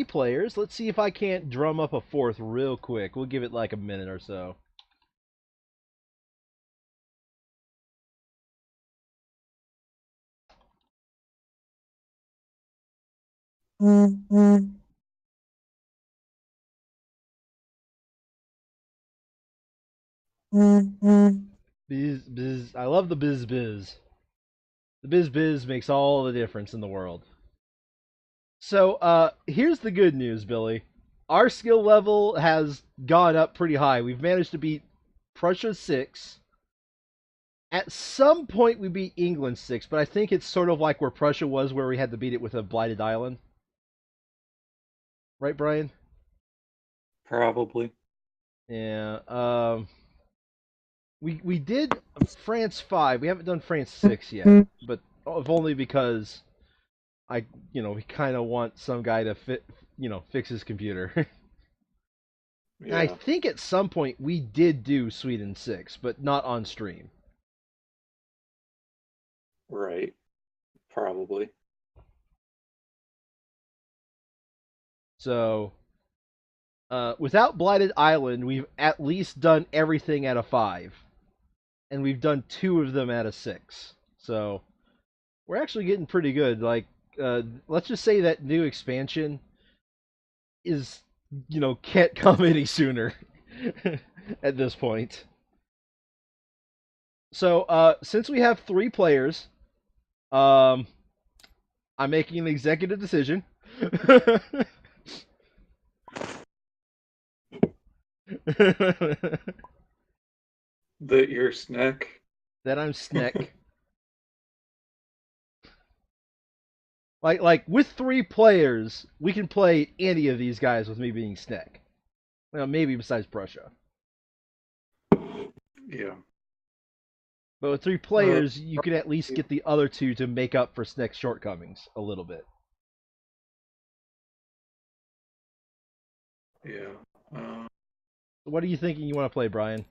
players. Let's see if I can't drum up a fourth real quick. We'll give it like a minute or so. Biz, biz. I love the biz biz. The biz biz makes all the difference in the world. So, here's the good news, Billy. Our skill level has gone up pretty high. We've managed to beat Prussia 6. At some point, we beat England 6, but I think it's sort of like where Prussia was, where we had to beat it with a blighted island. Right, Brian? Probably. Yeah. We did France 5. We haven't done France 6 yet, but if only because we kind of want some guy to fix his computer. And I Yeah, think at some point we did do Sweden 6, but not on stream. right. Probably. So, without Blighted Island, we've at least done everything at a 5. And we've done 2 of them at a 6. So, we're actually getting pretty good. Like, let's just say that new expansion is, can't come any sooner at this point. So, since we have 3 players, um, I'm making an executive decision. That your snack? That I'm Sneck. Like with 3 players, we can play any of these guys with me being Sneck. Well, maybe besides Prussia. Yeah. But with 3 Uh, players, you can at least get the other 2 to make up for Sneck's shortcomings a little bit. yeah. Uh, So what are you thinking you want to play, Brian?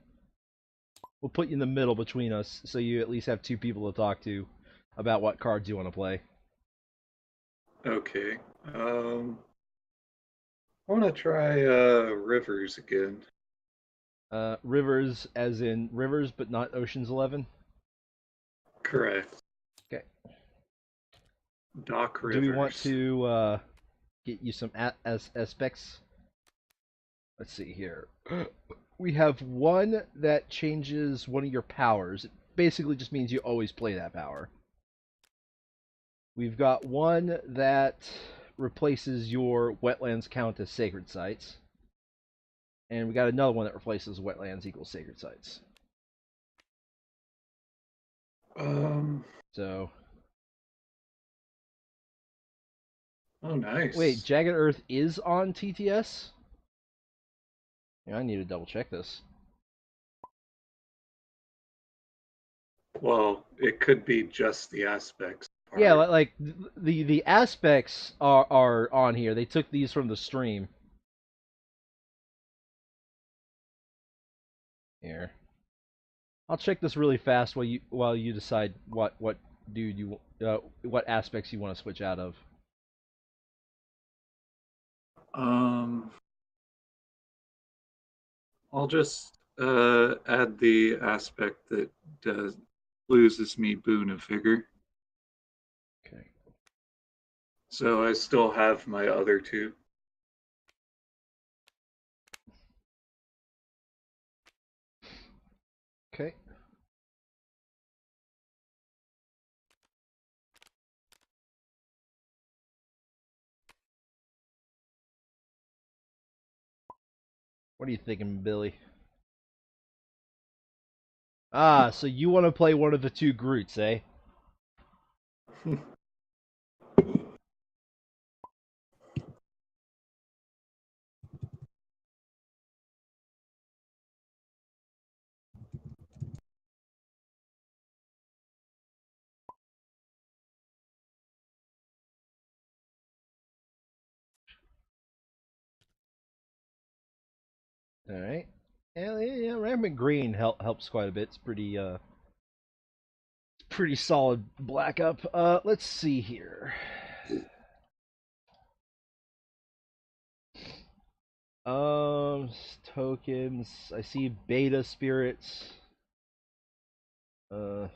We'll put you in the middle between us, so you at least have 2 people to talk to about what cards you want to play. okay. I want to try Rivers again. Rivers, as in Rivers, but not Ocean's 11. Correct. Okay. Doc Do we want Rivers. to get you some aspects? Let's see here. We have one that changes one of your powers. It basically just means you always play that power. We've got one that replaces your wetlands count as sacred sites. And we got another one that replaces wetlands equals sacred sites. Um, So, oh, wait, nice. Jagged Earth is on TTS? Yeah, I need to double check this. Well, it could be just the aspects Yeah, part. like the aspects are on here. They took these from the stream. Here, I'll check this really fast while you decide what dude you what aspects you want to switch out of. Um, I'll just add the aspect that does loses me boon of vigor. Okay. So I still have my other two. Okay. What are you thinking, Billy? Ah, so you want to play one of the 2 Groots, eh? All right. Yeah, rampant green helps quite a bit. It's pretty solid black up. Let's see here. Tokens. I see beta spirits. Uh,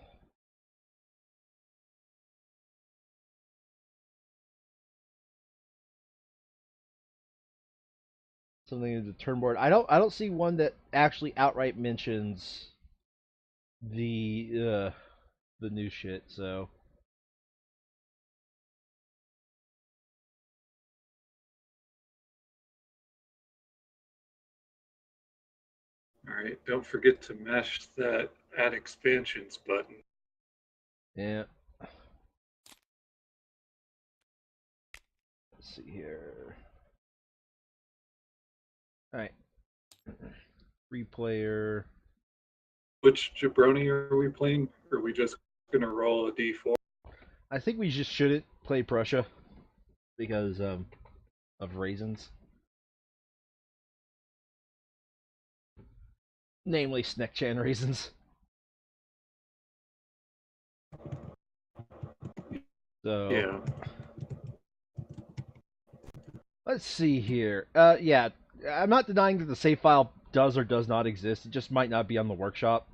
something in the turn board. I don't see one that actually outright mentions the new shit. So All right, don't forget to mash that add expansions button. yeah. Let's see here. All right. Free player. Which jabroni are we playing? Or are we just gonna roll a d4? I think we just shouldn't play Prussia because of raisins, namely Sneckchan raisins. So Yeah. let's see here. Yeah, I'm not denying that the save file does or does not exist. It just might not be on the workshop.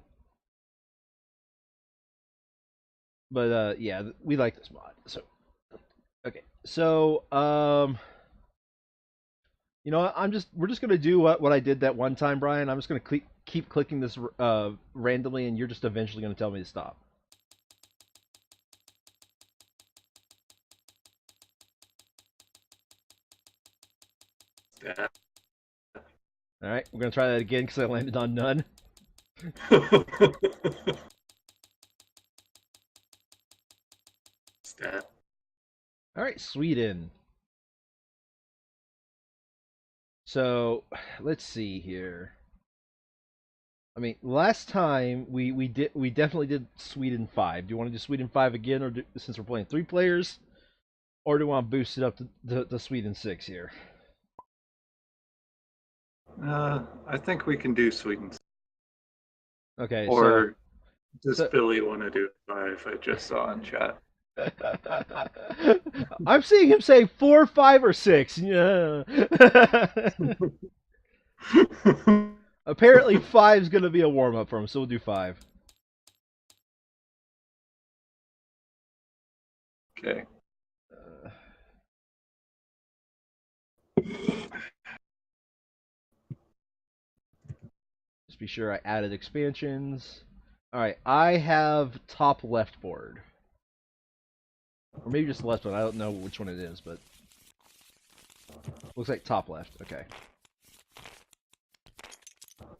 But yeah, we like this mod. So okay, so you know what? We're just gonna do what I did that one time, Brian. I'm just gonna keep clicking this randomly, and you're just eventually gonna tell me to stop. Stat. All right, we're gonna try that again because I landed on none. Stat. All right, Sweden. So let's see here. I mean, last time we definitely did Sweden 5. Do you want to do Sweden 5 again, or since we're playing 3 players, or do you want to boost it up to Sweden 6 here? I think we can do Sweden. Okay, so Or does so Billy want to do 5? I just saw in chat. I'm seeing him say 4, 5, or 6. Yeah. Apparently, 5 is gonna be a warm up for him, so we'll do 5. Okay. Just be sure I added expansions. All right, I have top left board, or maybe just left one. I don't know which one it is, but looks like top left. Okay.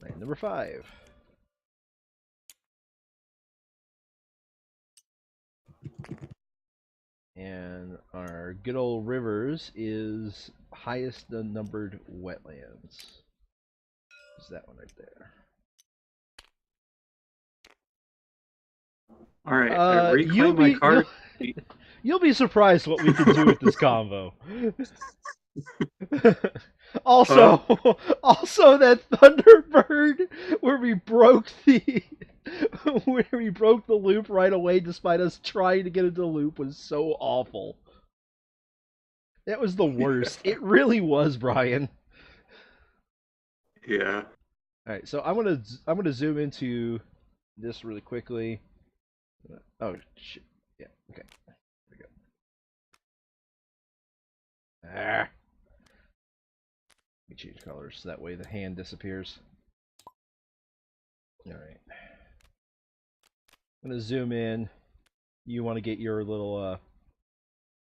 Right, number 5. And our good old rivers is highest numbered wetlands. Is that one right there? All right. I You'll reclaim my be card. you'll be surprised what we can do with this combo. Huh? Also, also that Thunderbird where we broke the where we broke the loop right away despite us trying to get into the loop was so awful. That was the worst. It really was, Brian. Yeah. All right, so I'm gonna zoom into this really quickly. Oh shit! Yeah, okay. There we go. Ah, let me change colors so that way the hand disappears. All right. I'm gonna zoom in. You want to get your little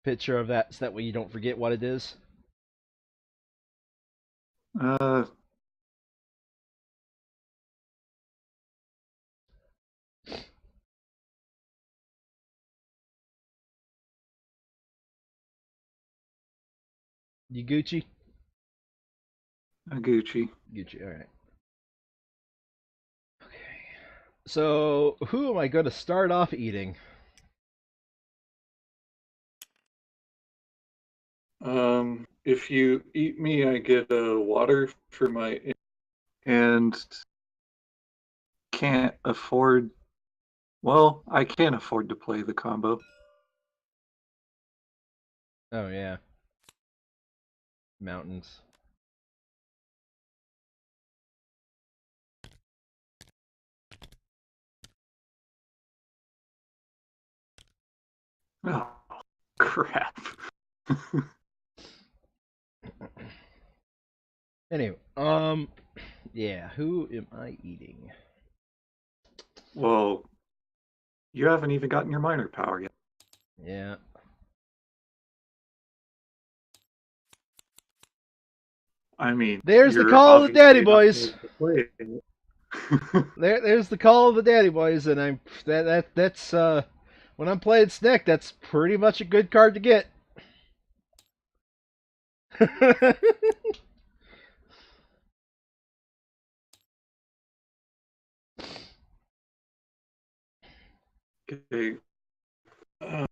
picture of that so that way you don't forget what it is. Uh, You Gucci? Gucci. Gucci. All right. Okay. So who am I going to start off eating? If you eat me, I get a water for my and can't afford. Well, I can't afford to play the combo. Oh yeah, mountains. Oh, crap. Anyway, yeah, who am I eating? Well, you haven't even gotten your minor power yet. Yeah. I mean, There's the you're call of the daddy obviously not boys. going to play it. There's the call of the daddy boys, and that's when I'm playing Snick, that's pretty much a good card to get. Okay. Uh,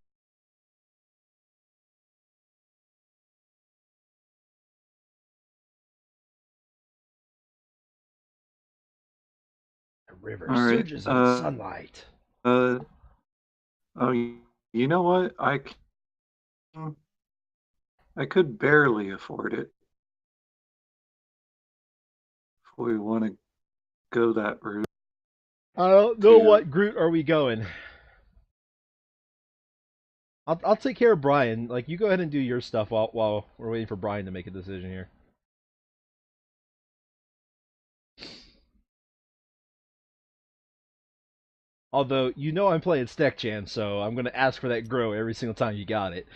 The river all right. surges in sunlight. Uh, oh, you know what? I could barely afford it if we want to go that route I don't know to. what Groot are we going. I'll take care of Brian. Like you go ahead and do your stuff while we're waiting for Brian to make a decision here. Although you know I'm playing Stack Chan, so I'm gonna ask for that grow every single time you got it.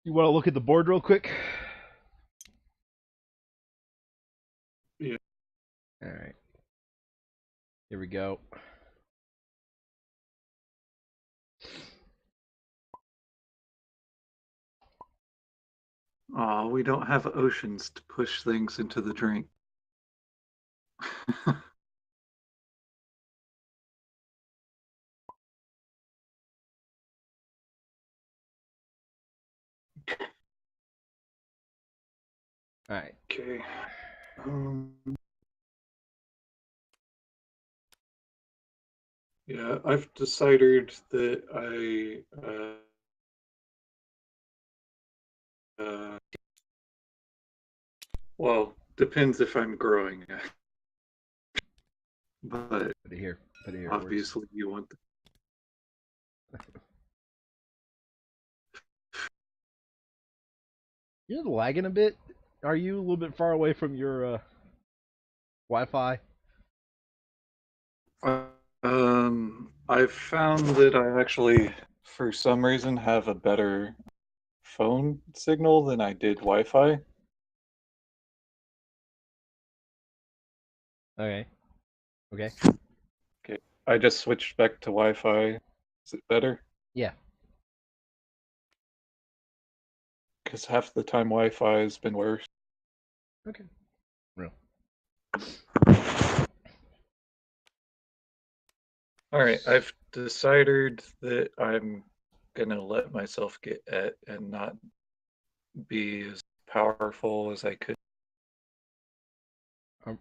You want to look at the board real quick? Yeah. All right, here we go. Oh, we don't have oceans to push things into the drink. All right. Okay. Um, yeah, I've decided that well, depends if I'm growing, but Put it here. Put it here. It works. obviously you want. You're lagging a bit. Are you a little bit far away from your Wi-Fi? I've found that I actually, for some reason, have a better phone signal than I did Wi-Fi. Okay. Okay. Okay, I just switched back to Wi-Fi. Is it better? Yeah. Because half the time Wi-Fi has been worse. Okay. Real. All right, I've decided that I'm gonna let myself get at and not be as powerful as I could.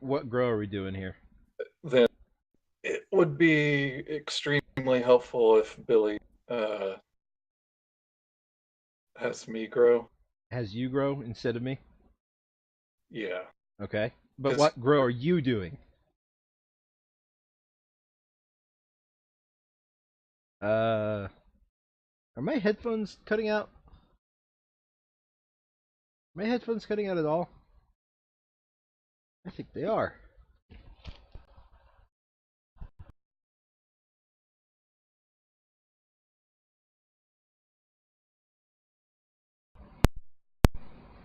What grow are we doing here? Then it would be extremely helpful if Billy uh, has me grow. Has you grow instead of me? Yeah, Okay. But because what grow are you doing? Uh, are my headphones cutting out? Are my headphones cutting out at all? I think they are.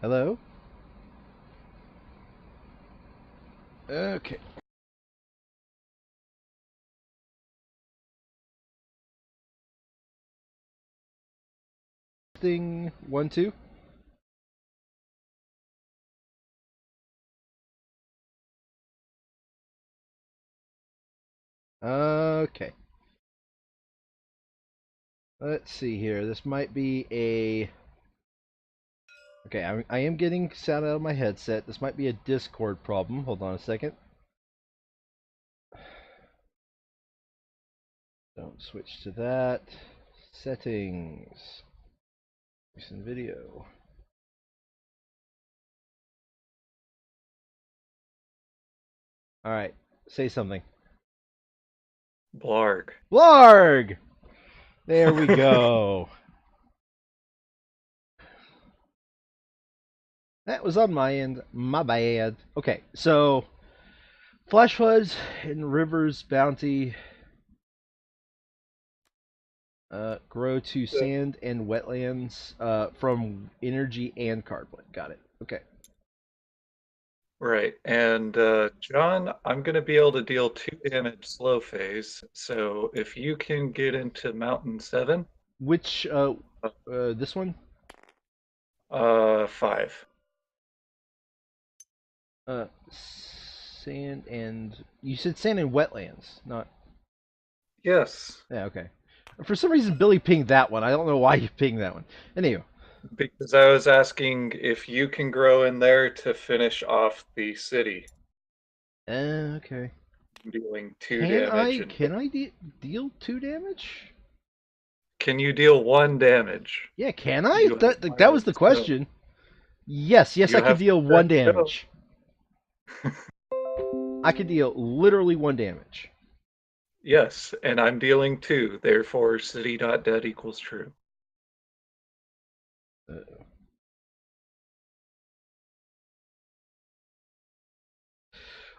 Hello? Okay. Thing 1 2. Okay. Let's see here. This might be a. Okay, I am getting sound out of my headset. This might be a Discord problem. Hold on a second. Don't switch to that. Settings. Recent video. All right, say something. Blarg. Blarg! There we go. That was on my end. My bad. Okay, so flash floods and rivers bounty grow to sand and wetlands from energy and carbon. Got it. Okay. Right. And John, I'm going to be able to deal 2 damage slow phase. So if you can get into Mountain 7, Which this one? 5. Uh, sand and you said sand and wetlands, not Yes, yeah. Okay. For some reason, Billy pinged that one. I don't know why you pinged that one. Anyway, because I was asking if you can grow in there to finish off the city, okay. dealing 2 Can damage. I can I deal 2 damage? Can you deal 1 damage? Yeah, can I? You have That was the so question. Yes, you I could have deal to one go. damage. I could deal literally 1 damage. Yes, and I'm dealing 2. Therefore, city.dead equals true. Uh,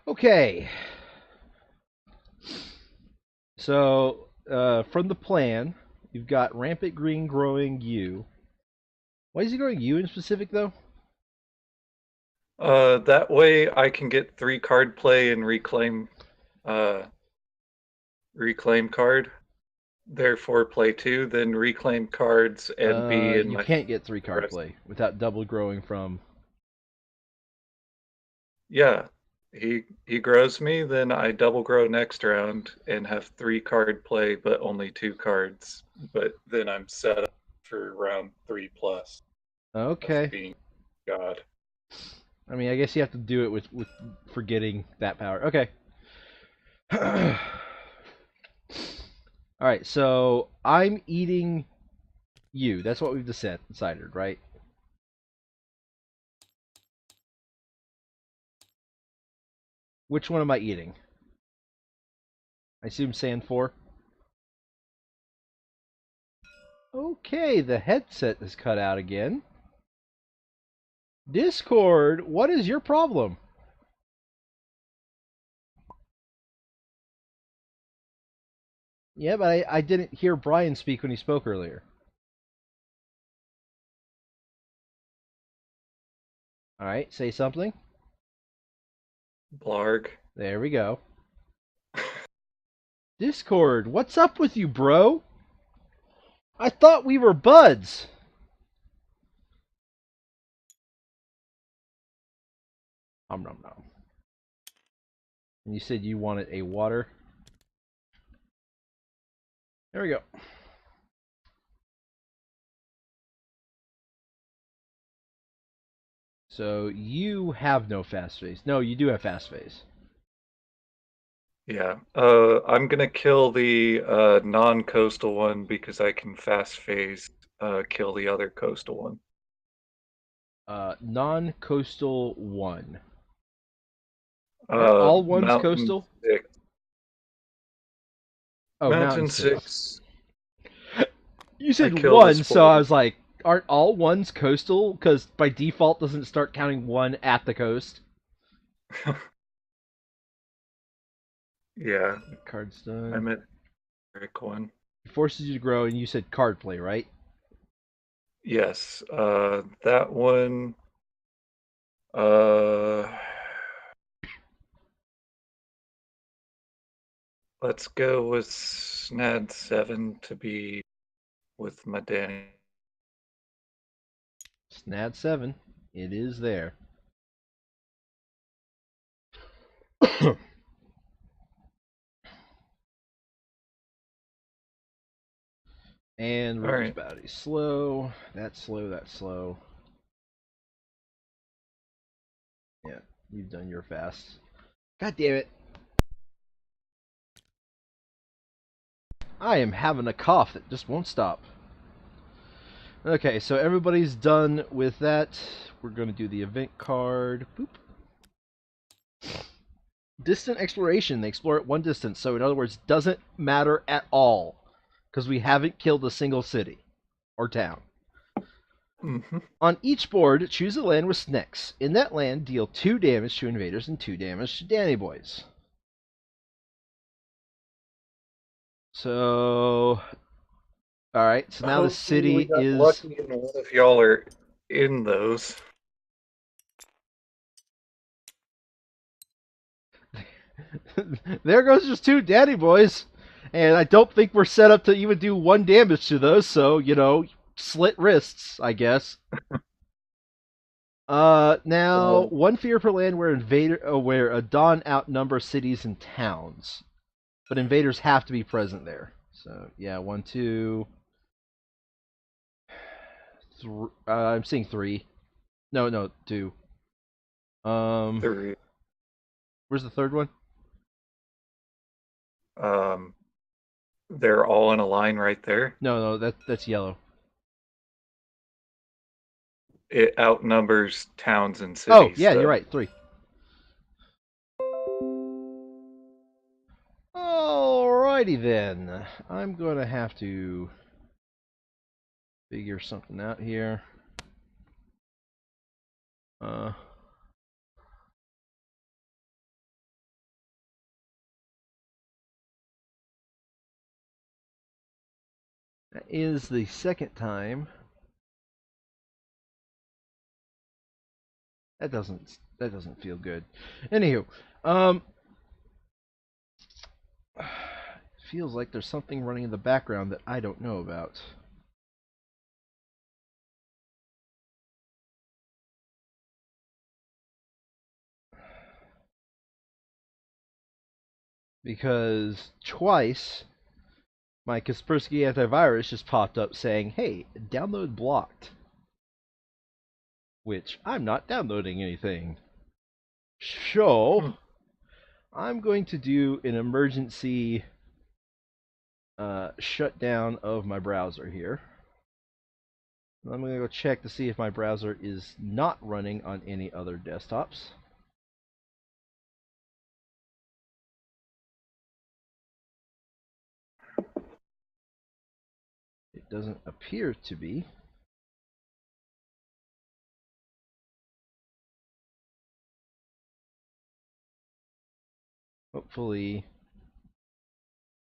okay. So, from the plan, you've got rampant green growing you. Why is he growing you in specific, though? That way I can get 3 card play and uh, reclaim card. Therefore, play 2, then reclaim cards and be in You my can't get 3 card rest. play without double growing from. Yeah, he grows me, then I double grow next round and have 3 card play, but only 2 cards. But then I'm set up for round 3 plus of Okay. being God. I mean, I guess you have to do it with forgetting that power. Okay. All right. So I'm eating you. That's what we've decided, right? Which one am I eating? I assume sand 4. Okay, the headset is cut out again. Discord, what is your problem? Yeah, but I didn't hear Brian speak when he spoke earlier. All right, say something. Blarg. There we go. Discord, what's up with you, bro? I thought we were buds. Nom nom nom. And you said you wanted a water. There we go. So you have no fast phase. No, you do have fast phase. Yeah. I'm gonna kill the non-coastal one because I can fast phase kill the other coastal one. Non-coastal 1. Aren't all ones Mountain coastal? 6. Oh, Mountain Mountain 6. 6. You I said kill the 1, so I spoil. was like, aren't all ones coastal? Because by default doesn't start counting 1 at the coast. Yeah, Card's I done. meant Rick one. It forces you to grow, and you said card play, right? Yes, that one. Uh, let's go with Snad 7 to be with my Danny. Snad 7. It is there. And All River's right. Bounty. Slow. That's slow. That's slow. Yeah, you've done your fast. God damn it. I am having a cough that just won't stop. Okay, so everybody's done with that. We're going to do the event card. Boop. Distant exploration. They explore at one distance, so in other words, doesn't matter at all because we haven't killed a single city or town. Mm-hmm. On each board, choose a land with snakes. In that land, deal 2 damage to invaders and 2 damage to Danny Boys. So, alright, so now the Hopefully we city got is. lucky and one of y'all are in those. There goes just 2 Danny Boys. And I don't think we're set up to even do 1 damage to those, so, slit wrists, I guess. Now, Um, 1 fear per land where a dawn outnumber cities and towns. But invaders have to be present there. So, yeah, 1, 2. I'm seeing 3. No, 2. Um, 3. where's the third one? Um, they're all in a line right there. No, that's yellow. It outnumbers towns and Oh, cities, yeah, you're though. right. 3. Alrighty then. I'm gonna have to figure something out here. Uh, that is the second time. That doesn't feel good. Anywho, um, feels like there's something running in the background that I don't know about. Because twice my Kaspersky antivirus just popped up saying, "Hey, download blocked," which I'm not downloading anything. So Hmm. I'm going to do an emergency shutdown of my browser here. I'm going to go check to see if my browser is not running on any other desktops. It doesn't appear to be. Hopefully,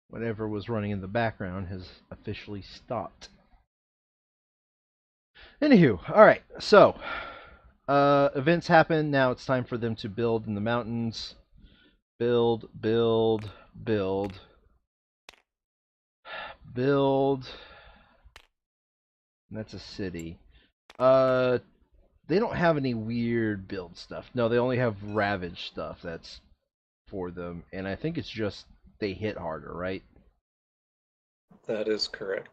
whatever was running in the background has officially stopped. Anywho, alright, so events happen. Now it's time for them to build in the mountains. Build, build, build, build. And that's a city. Uh, they don't have any weird build stuff. No, they only have ravage stuff that's for them, and I think it's just they hit harder, right? That is correct.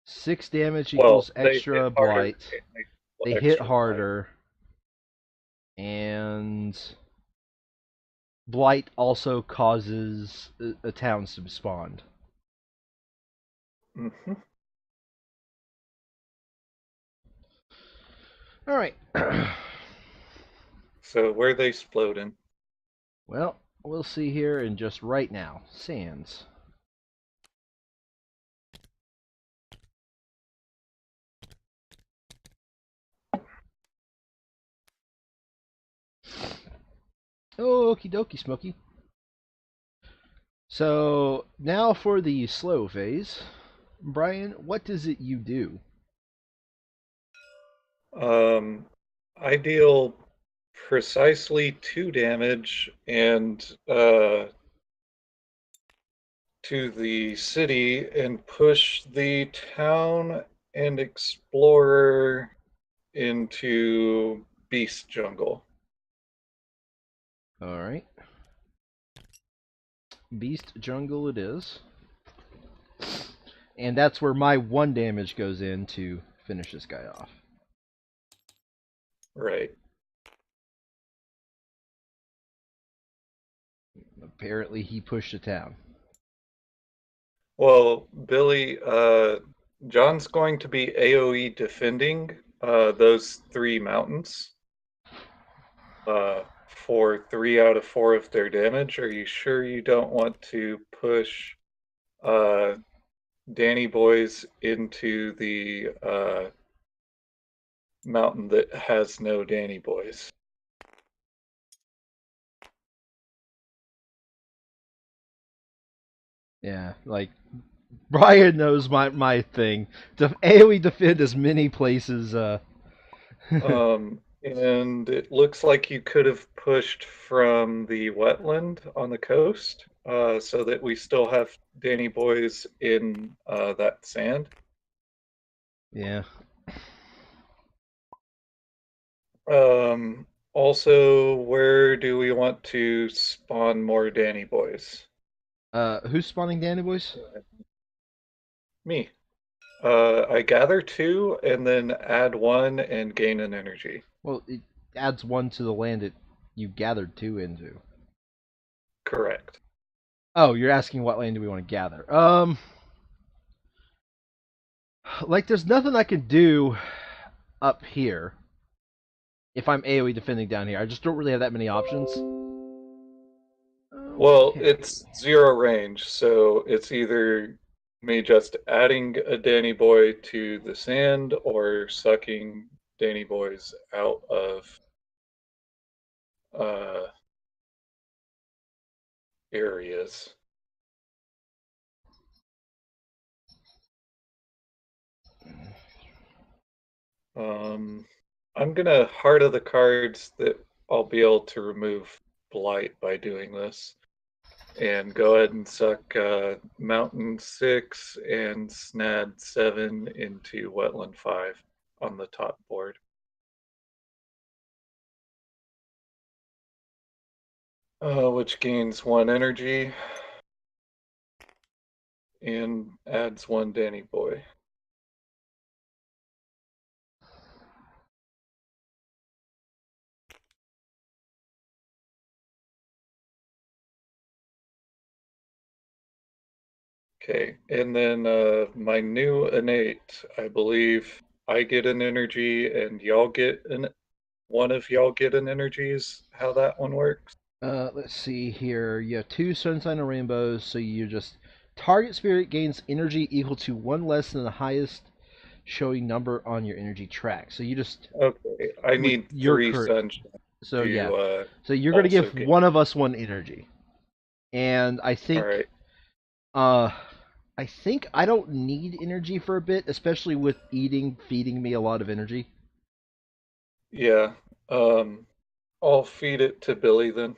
6 damage Well, equals they hit extra harder blight. and they They feel hit extra blight. harder, and blight also causes a towns to spawn. Mm-hmm. All right. So where they exploding? Well, we'll see here in just right now. Sands. Oh, okie dokie, Smokey. So now for the slow phase. Brian, what does it you do? Um, I deal precisely 2 damage and to the city and push the town and explorer into beast jungle. All right. Beast Jungle it is. And that's where my 1 damage goes in to finish this guy off. Right. Apparently he pushed a town. Well, Billy, John's going to be AoE defending those three mountains for 3 out of 4 of their damage. Are you sure you don't want to push uh, Danny Boys into the mountain that has no Danny Boys? Yeah, like Brian knows my thing. AoE defend as many places. And it looks like you could have pushed from the wetland on the coast, so that we still have Danny Boys in that sand. Yeah. Also, where do we want to spawn more Danny Boys? Who's spawning Danny boys? Me. I gather 2 and then add 1 and gain an energy. Well, it adds 1 to the land that you gathered 2 into. Correct. Oh, you're asking what land do we want to gather? Like there's nothing I can do up here if I'm AoE defending down here. I just don't really have that many options. Well, Okay. it's 0 range, so it's either me just adding a Danny Boy to the sand or sucking Danny Boys out of uh, areas. Um, I'm gonna heart of the cards that I'll be able to remove blight by doing this, and go ahead and suck Mountain 6 and Snad 7 into Wetland 5 on the top board. Which gains 1 energy and adds 1 Danny Boy. Okay, and then my new innate, I believe I get an energy and y'all get one of y'all get an energy is how that one works. Let's see here. You have 2 sunshine and rainbows, so you just target spirit gains energy equal to 1 less than the highest showing number on your energy track. So you just Okay, I with need your 3 current. sunshine So yeah. to So you're gonna also give get. one of us 1 energy, and All right. uh, I think I don't need energy for a bit, especially with eating feeding me a lot of energy. Yeah. Um, I'll feed it to Billy then.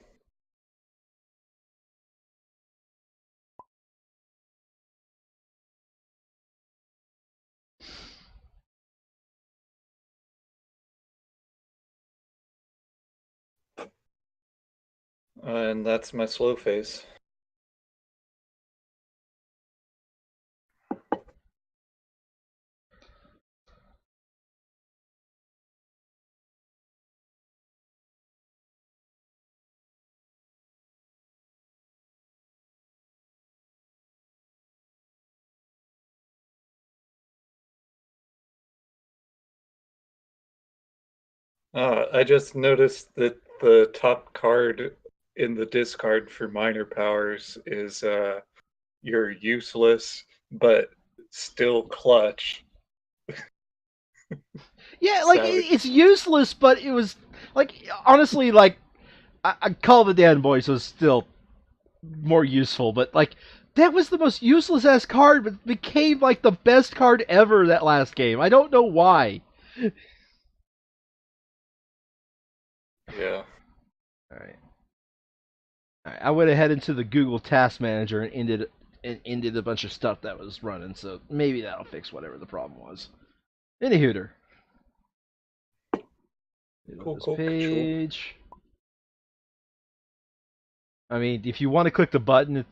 And that's my slow phase. I just noticed that the top card in the discard for minor powers is you're useless but still clutch. Yeah, like Savage. it's useless, but it was like honestly, like I call the Dan Boys was still more useful, but like that was the most useless ass card, but became like the best card ever that last game. I don't know why. Yeah. All right. All right. I went ahead into the Google Task Manager and ended a bunch of stuff that was running, so maybe that'll fix whatever the problem was. Any hooter. Cool, This cool, cool. page. I mean, if you want to click the button,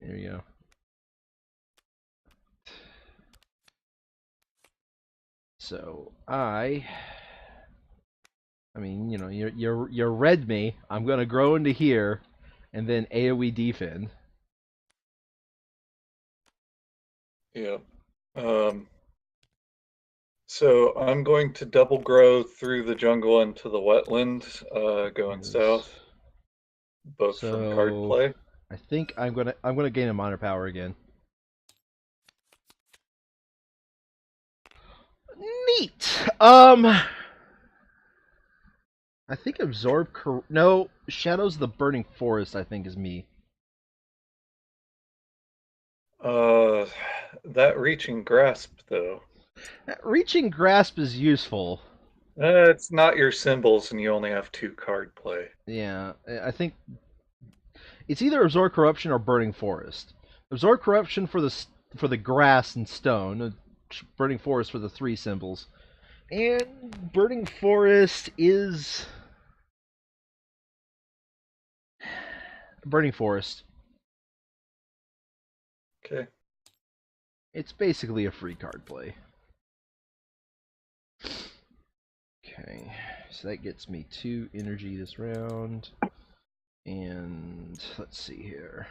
there you go. So I mean, you know, you read me. I'm gonna grow into here, and then AOE defend. Yeah. Um, so I'm going to double grow through the jungle into the wetland, going Yes. south, both from card So play. I think I'm gonna gain a minor power again. Neat. I think absorb. No, shadows of the burning forest. I think is me. Uh, that reaching grasp, though. Reaching grasp is useful. It's not your symbols, and you only have 2 card play. Yeah, I think it's either absorb corruption or burning forest. Absorb corruption for the grass and stone. Burning forest for the 3 symbols. And burning forest is burning forest. Okay. It's basically a free card play. Okay, so that gets me 2 energy this round. And let's see here.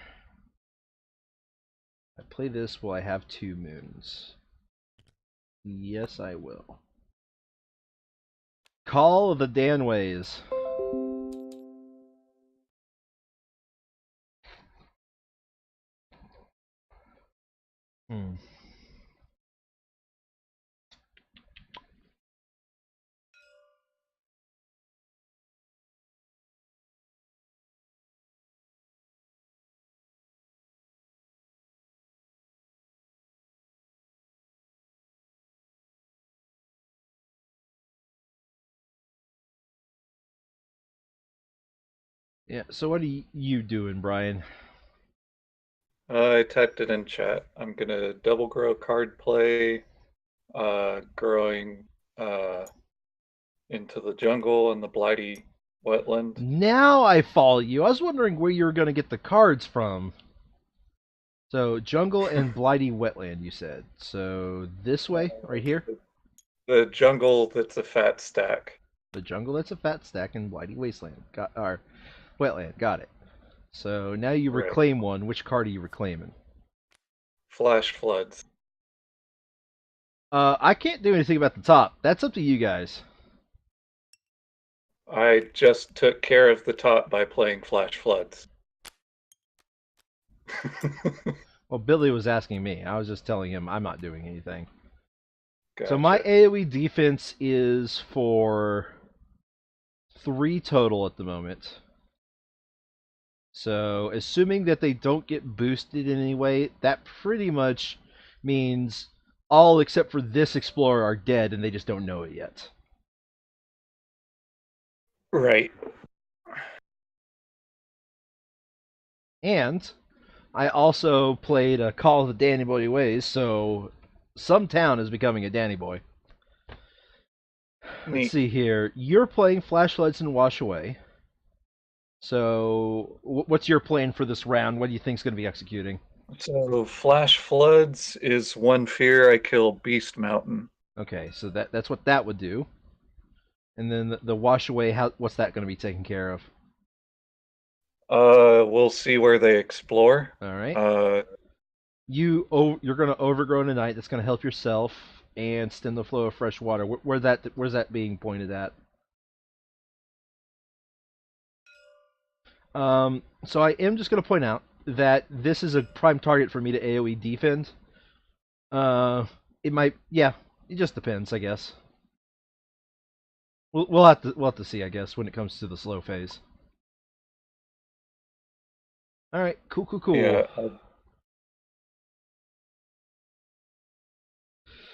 I play this while I have 2 moons. Yes, I will. Call of the Danways. Hmm. Yeah, so what are you doing, Brian? I typed it in chat. I'm gonna double grow card play, growing into the jungle and the blighty wetland. Now I follow you. I was wondering where you were going to get the cards from. So, jungle and blighty wetland, you said. So, this way, right here? The jungle that's a fat stack. The jungle that's a fat stack and blighty wasteland. Or wetland, got it. So, now you Right. reclaim one. Which card are you reclaiming? Flash floods. I can't do anything about the top. That's up to you guys. I just took care of the top by playing flash floods. Well, Billy was asking me. I was just telling him I'm not doing anything. So my Gotcha. AoE defense is for 3 total at the moment. So assuming that they don't get boosted in any way, that pretty much means all except for this explorer are dead and they just don't know it yet. Right. And I also played a Call of the Danny Boy Ways, so some town is becoming a Danny Boy. Let's Neat. see here. You're playing Flashlights and Wash Away. So, what's your plan for this round? What do you think's going to be executing? So flash floods is 1 fear. I kill Beast Mountain. Okay, so that's what that would do. And then the Wash Away, what's that going to be taken care of? We'll see where they explore. All right. Uh, You're going to overgrow tonight. That's going to help yourself and stem the flow of fresh water. Where's that being pointed at? So I am just going to point out that this is a prime target for me to AOE defend. It might, yeah, it just depends, I guess. We'll have to see, I guess, when it comes to the slow phase. All right, cool. yeah,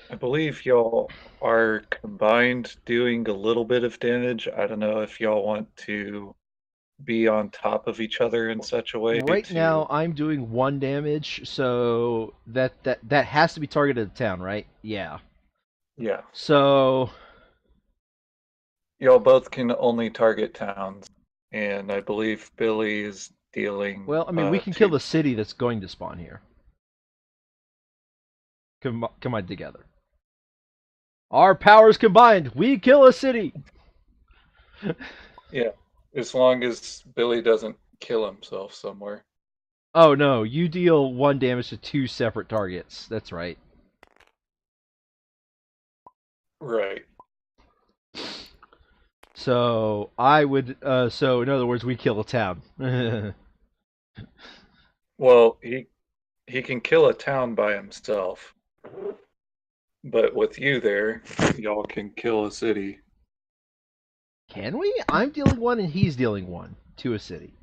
I believe y'all are combined doing a little bit of damage. I don't know if y'all want to be on top of each other in such a way Right to. now, I'm doing 1 damage, so that has to be targeted at town, right? Yeah. Yeah, So, y'all both can only target towns, and I believe Billy is dealing well, I mean, we can kill two. the city that's going to spawn here. Combined together. Our powers combined, we kill a city. Yeah, as long as Billy doesn't kill himself somewhere. Oh no, you deal 1 damage to 2 separate targets. That's right. Right. So I would. So in other words, we kill a town. Well, he can kill a town by himself, but with you there, y'all can kill a city. Can we? I'm dealing 1 and he's dealing 1 to a city.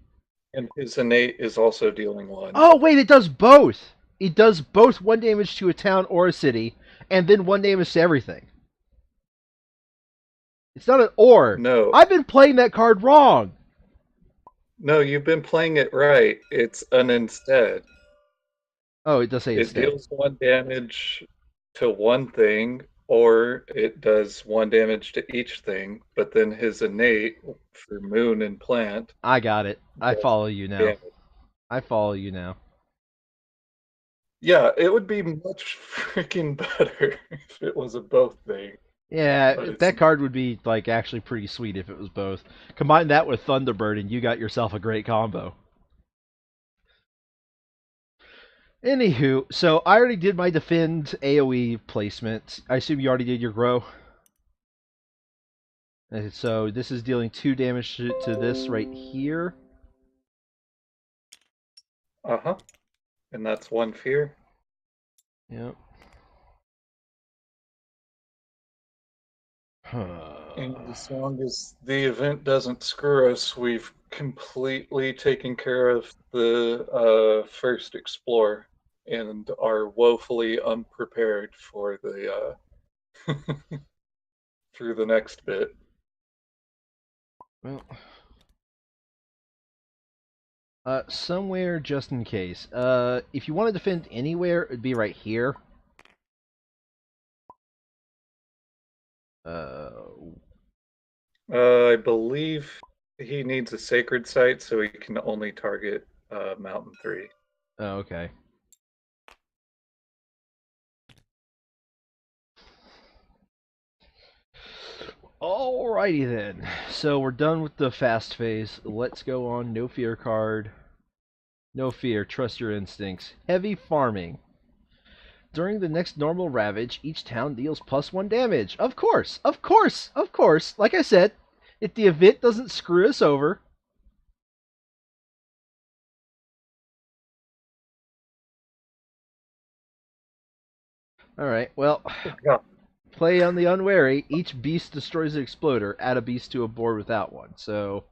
And his innate is also dealing 1. Oh wait, it does both. It does both 1 damage to a town or a city, and then 1 damage to everything. It's not an or. No, I've been playing that card wrong. no, you've been playing it right. It's an instead. Oh, it does say It instead. deals 1 damage to one thing, or it does 1 damage to each thing, but then his innate for moon and plant I got it. I does follow you now. damage. I follow you now. Yeah, it would be much freaking better if it was a both thing, but Yeah, it's that card would be like actually pretty sweet if it was both. Combine that with Thunderbird, and you got yourself a great combo. Anywho, so I already did my defend AoE placement. I assume you already did your grow. And so this is dealing 2 damage to this right here. uh-huh. And that's 1 fear. Yep. And as long as the event doesn't screw us, we've completely taken care of the first explore and are woefully unprepared for the through the next bit. Well, somewhere just in case. If you want to defend anywhere, it'd be right here. I believe he needs a sacred site, so he can only target Mountain 3. Oh, okay. Alrighty then. So we're done with the fast phase. Let's go on. No fear card. No fear. Trust your instincts. Heavy farming. During the next normal ravage, each town deals +1 damage. Of course, of course, of course. Like I said, if the event doesn't screw us over. Alright, well, Yeah. play on the unwary. Each beast destroys an exploder. Add a beast to a board without one. So,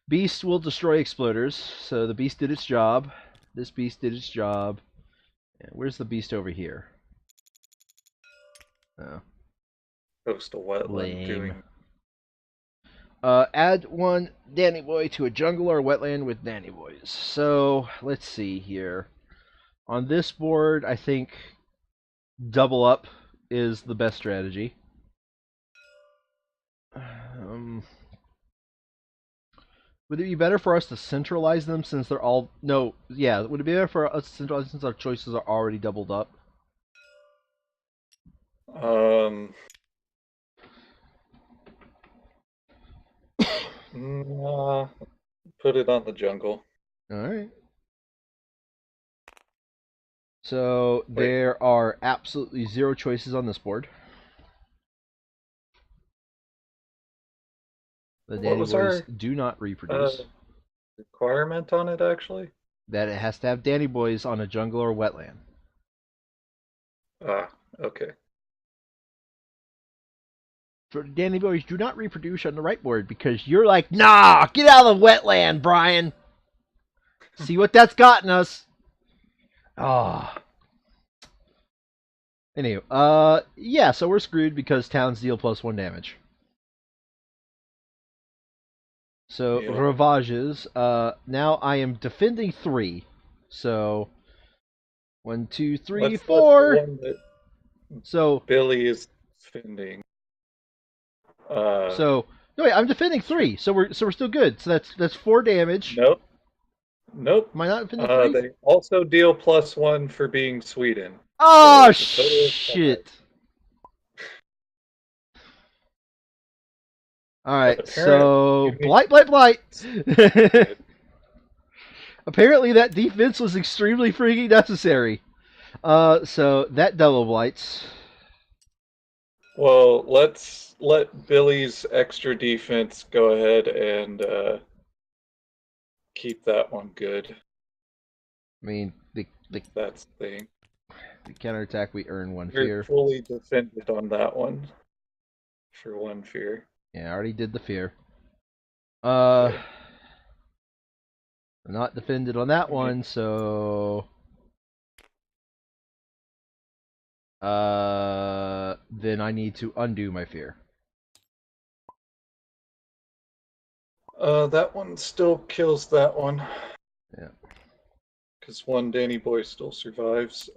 beast will destroy exploders. So the beast did its job. This beast did its job. And where's the beast over here? Oh, Coastal wetland lame. doing. Add 1 Danny Boy to a jungle or wetland with Danny Boys. So, let's see here. On this board, I think double up is the best strategy. Would it be better for us to centralize them since they're all... No, yeah, would it be better for us to centralize since our choices are already doubled up? Nah, put it on the jungle. Alright. So, Wait, there are absolutely 0 choices on this board. The what Danny was Boys our do not reproduce. requirement on it actually? That it has to have Danny Boys on a jungle or wetland. Ah, okay. For Danny Boys do not reproduce on the right board because you're like, nah, get out of the wetland, Brian. See what that's gotten us. Ah. Anyway, yeah, so we're screwed because towns deal +1 damage. So, Yeah. Ravages, now I am defending 3. So, 1, 2, 3, What's the 4. one that So, Billy is defending? no wait, I'm defending 3. So we're still good. So that's 4 damage. Nope. Nope. Am I not defending 3? They also deal +1 for being Sweden. Oh, So it's a total of 5. shit. Alright, Apparently, so you need blight. Apparently, that defense was extremely freaking necessary. So that double blights. Well, let's let Billy's extra defense go ahead and keep that one good. I mean, the That's the thing. the counterattack we earn one You're fear. fully defended on that one for one fear. Yeah, I already did the fear. Uh, Okay. I'm not defended on that I mean, one, so then I need to undo my fear. that one still kills that one. Yeah. Because one Danny boy still survives.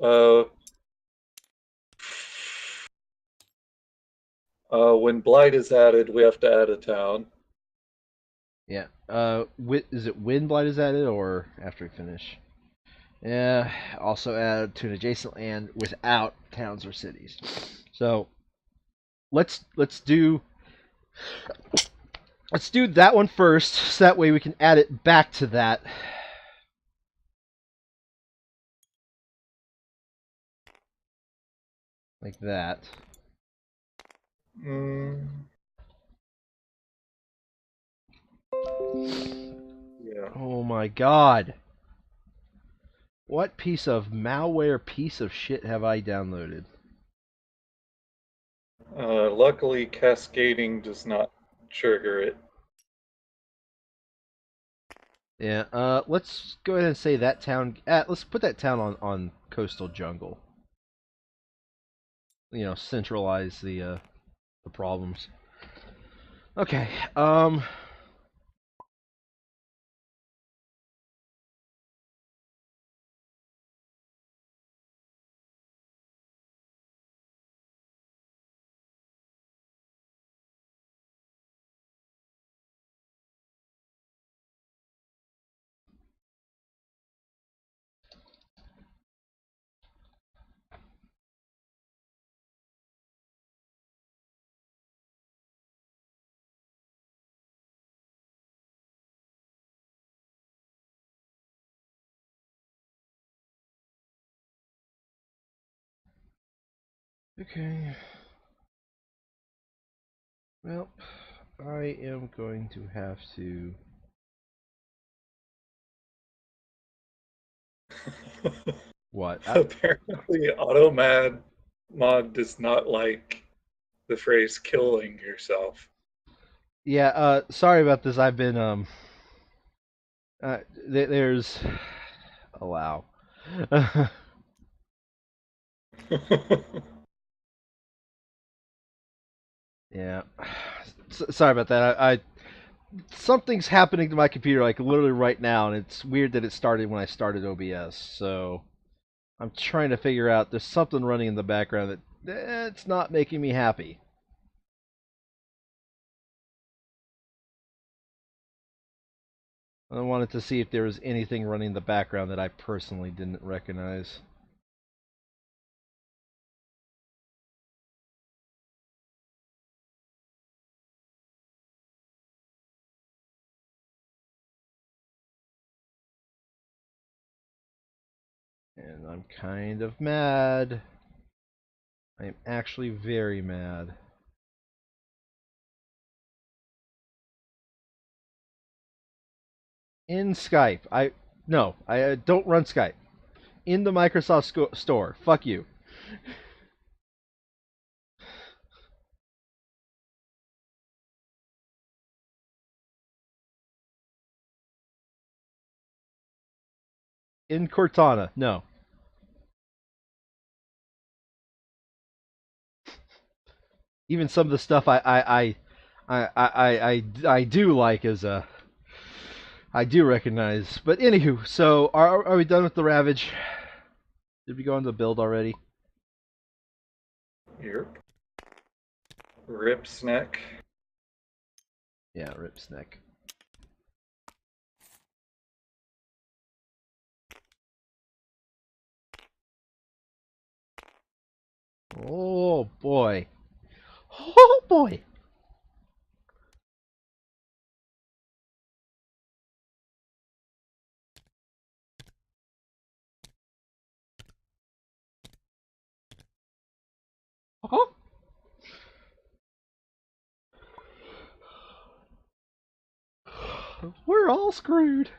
When blight is added, we have to add a town. Yeah. Is it when blight is added or after we finish? Yeah. Also add to an adjacent land without towns or cities. So let's do that one first, so that way we can add it back to that. Like that. Mm, yeah. Oh my god. What piece of malware piece of shit have I downloaded? Luckily, cascading does not trigger it. Yeah, let's go ahead and say that town. Let's put that town on coastal jungle. You know, centralize the problems. Okay. Okay. Well, I am going to have to. What? Apparently, AutoMad mod does not like the phrase killing yourself. Yeah. Sorry about this. I've been there's. Allow. Yeah. Sorry about that. I something's happening to my computer like literally right now, and it's weird that it started when I started OBS. So I'm trying to figure out. There's something running in the background that it's not making me happy. I wanted to see if there was anything running in the background that I personally didn't recognize. And I'm kind of mad. I am actually very mad. In Skype, I don't run Skype. In the Microsoft store, fuck you. In Cortana, no. Even some of the stuff I do like is I do recognize. But anywho, so are we done with the Ravage? Did we go on the build already? Yep. Rip snack. Yeah, rip snack. Oh boy. Oh boy. We're all screwed.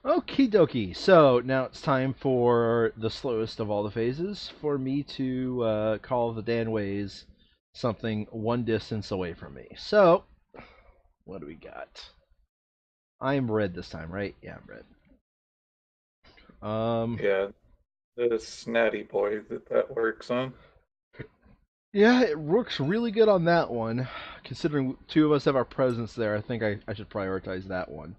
Okie dokie. So now it's time for the slowest of all the phases for me to call the Danways something one distance away from me. So, what do we got? I'm red this time, right? Yeah, I'm red. Yeah, the snatty boy that works on. Yeah, it works really good on that one. Considering two of us have our presence there, I think I should prioritize that one.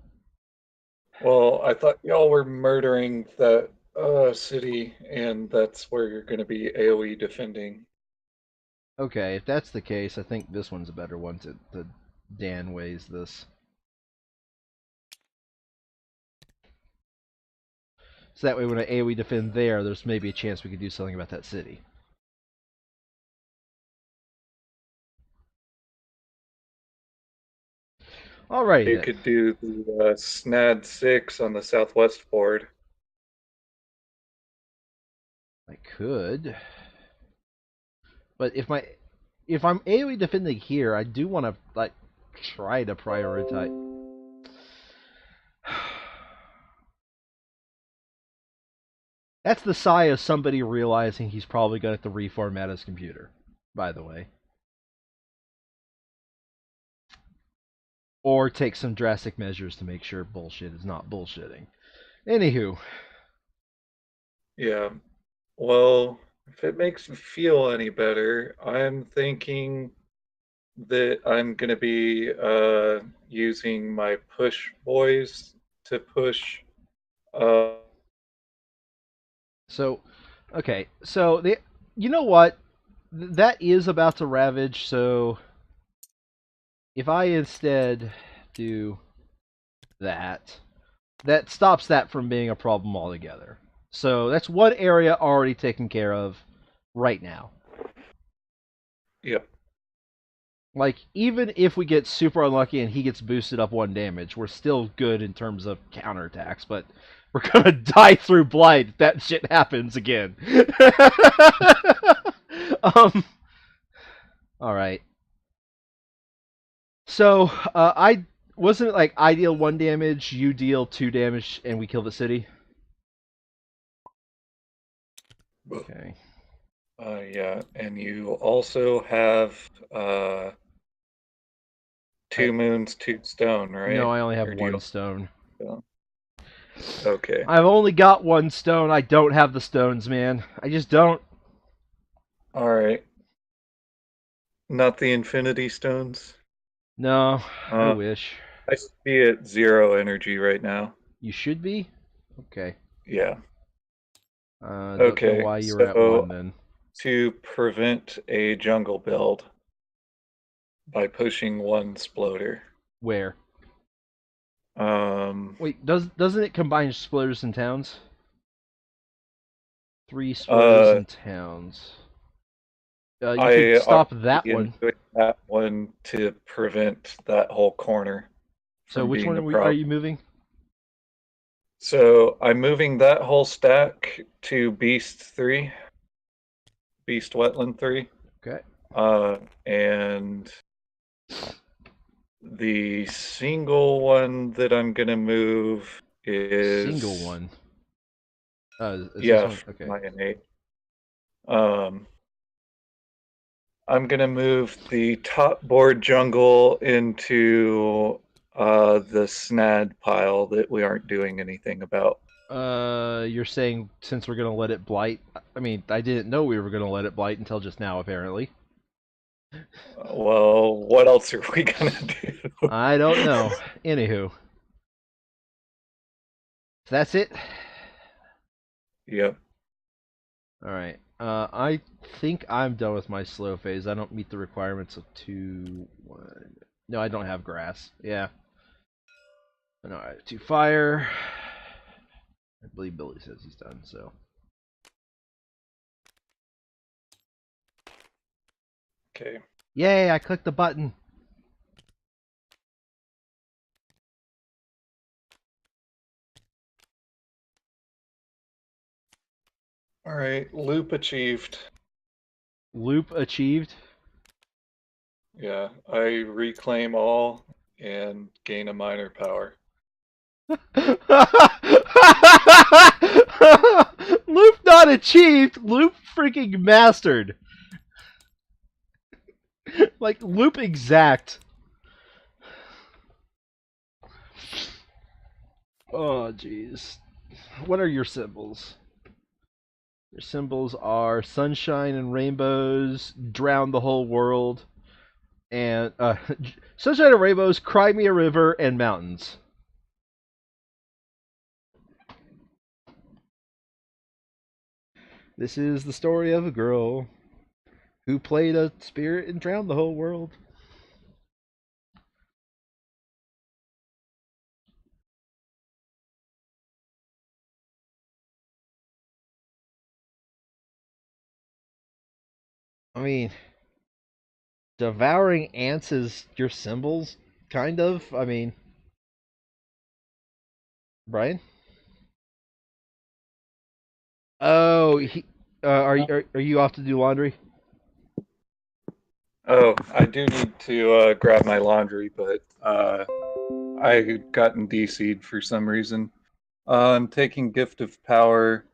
Well, I thought y'all were murdering that city, and that's where you're going to be AoE defending. Okay, if that's the case, I think this one's a better one to Danways this. So that way when I AoE defend there, there's maybe a chance we could do something about that city. Alrighty You then. could do the Snad 6 on the southwest board. I could. But if I'm AoE defending here, I do want to like try to prioritize. That's the sigh of somebody realizing he's probably going to have to reformat his computer, by the way. Or take some drastic measures to make sure bullshit is not bullshitting. Anywho. Yeah. Well, if it makes you feel any better, I'm thinking that I'm going to be using my push boys to push. Uh, So, okay. So, you know what? That is about to ravage, so if I instead do that, that stops that from being a problem altogether. So that's one area already taken care of right now. yep. Like, even if we get super unlucky and he gets boosted up one damage, we're still good in terms of counterattacks, but we're gonna die through blight if that shit happens again. um, alright. So, I wasn't it like I deal one damage, you deal two damage, and we kill the city? Okay. Yeah, and you also have I, two moons, two stone, no, right? I only have Or do you? one stone. Okay. I've only got one stone. I don't have the stones, man. I just don't. All right. Not the infinity stones. No, I Uh, wish. I see it 0 energy right now. You should be? Okay. Yeah. Don't know Okay. why you were at So one then. to prevent a jungle build by pushing one sploder. Where? Um. Wait, doesn't it combine splitters and towns? Three splitters Uh. and towns. You could I stop already that one. enjoyed that one to prevent that whole corner So from which being one a are problem. you moving? So I'm moving that whole stack to Beast 3, Beast Wetland 3. Okay. And the single one that I'm going to move Single is, one. Is this yeah, one? for Okay. my innate. Um, I'm going to move the top board jungle into the snad pile that we aren't doing anything about. You're saying since we're gonna let it blight? I mean, I didn't know we were gonna let it blight until just now, apparently. Well, what else are we going to do? I don't know. Anywho, so that's it. Yep. All right. I think I'm done with my slow phase. I don't meet the requirements of 2-1. No, I don't have grass. Yeah. All right. 2 fire. I believe Billy says he's done. So. Okay. Yay! I clicked the button. All right. Loop achieved. Loop achieved. Yeah, I reclaim all and gain a minor power. Loop not achieved. Loop freaking mastered. Like loop exact. Oh jeez. What are your symbols? Your symbols are sunshine and rainbows, drown the whole world, and sunshine and rainbows, cry me a river, and mountains. This is the story of a girl who played a spirit and drowned the whole world. I mean, devouring ants is your symbols, kind of. I mean, Brian. Oh, are you off to do laundry? Oh, I do need to grab my laundry, but I had gotten DC'd for some reason. I'm taking Gift of Power.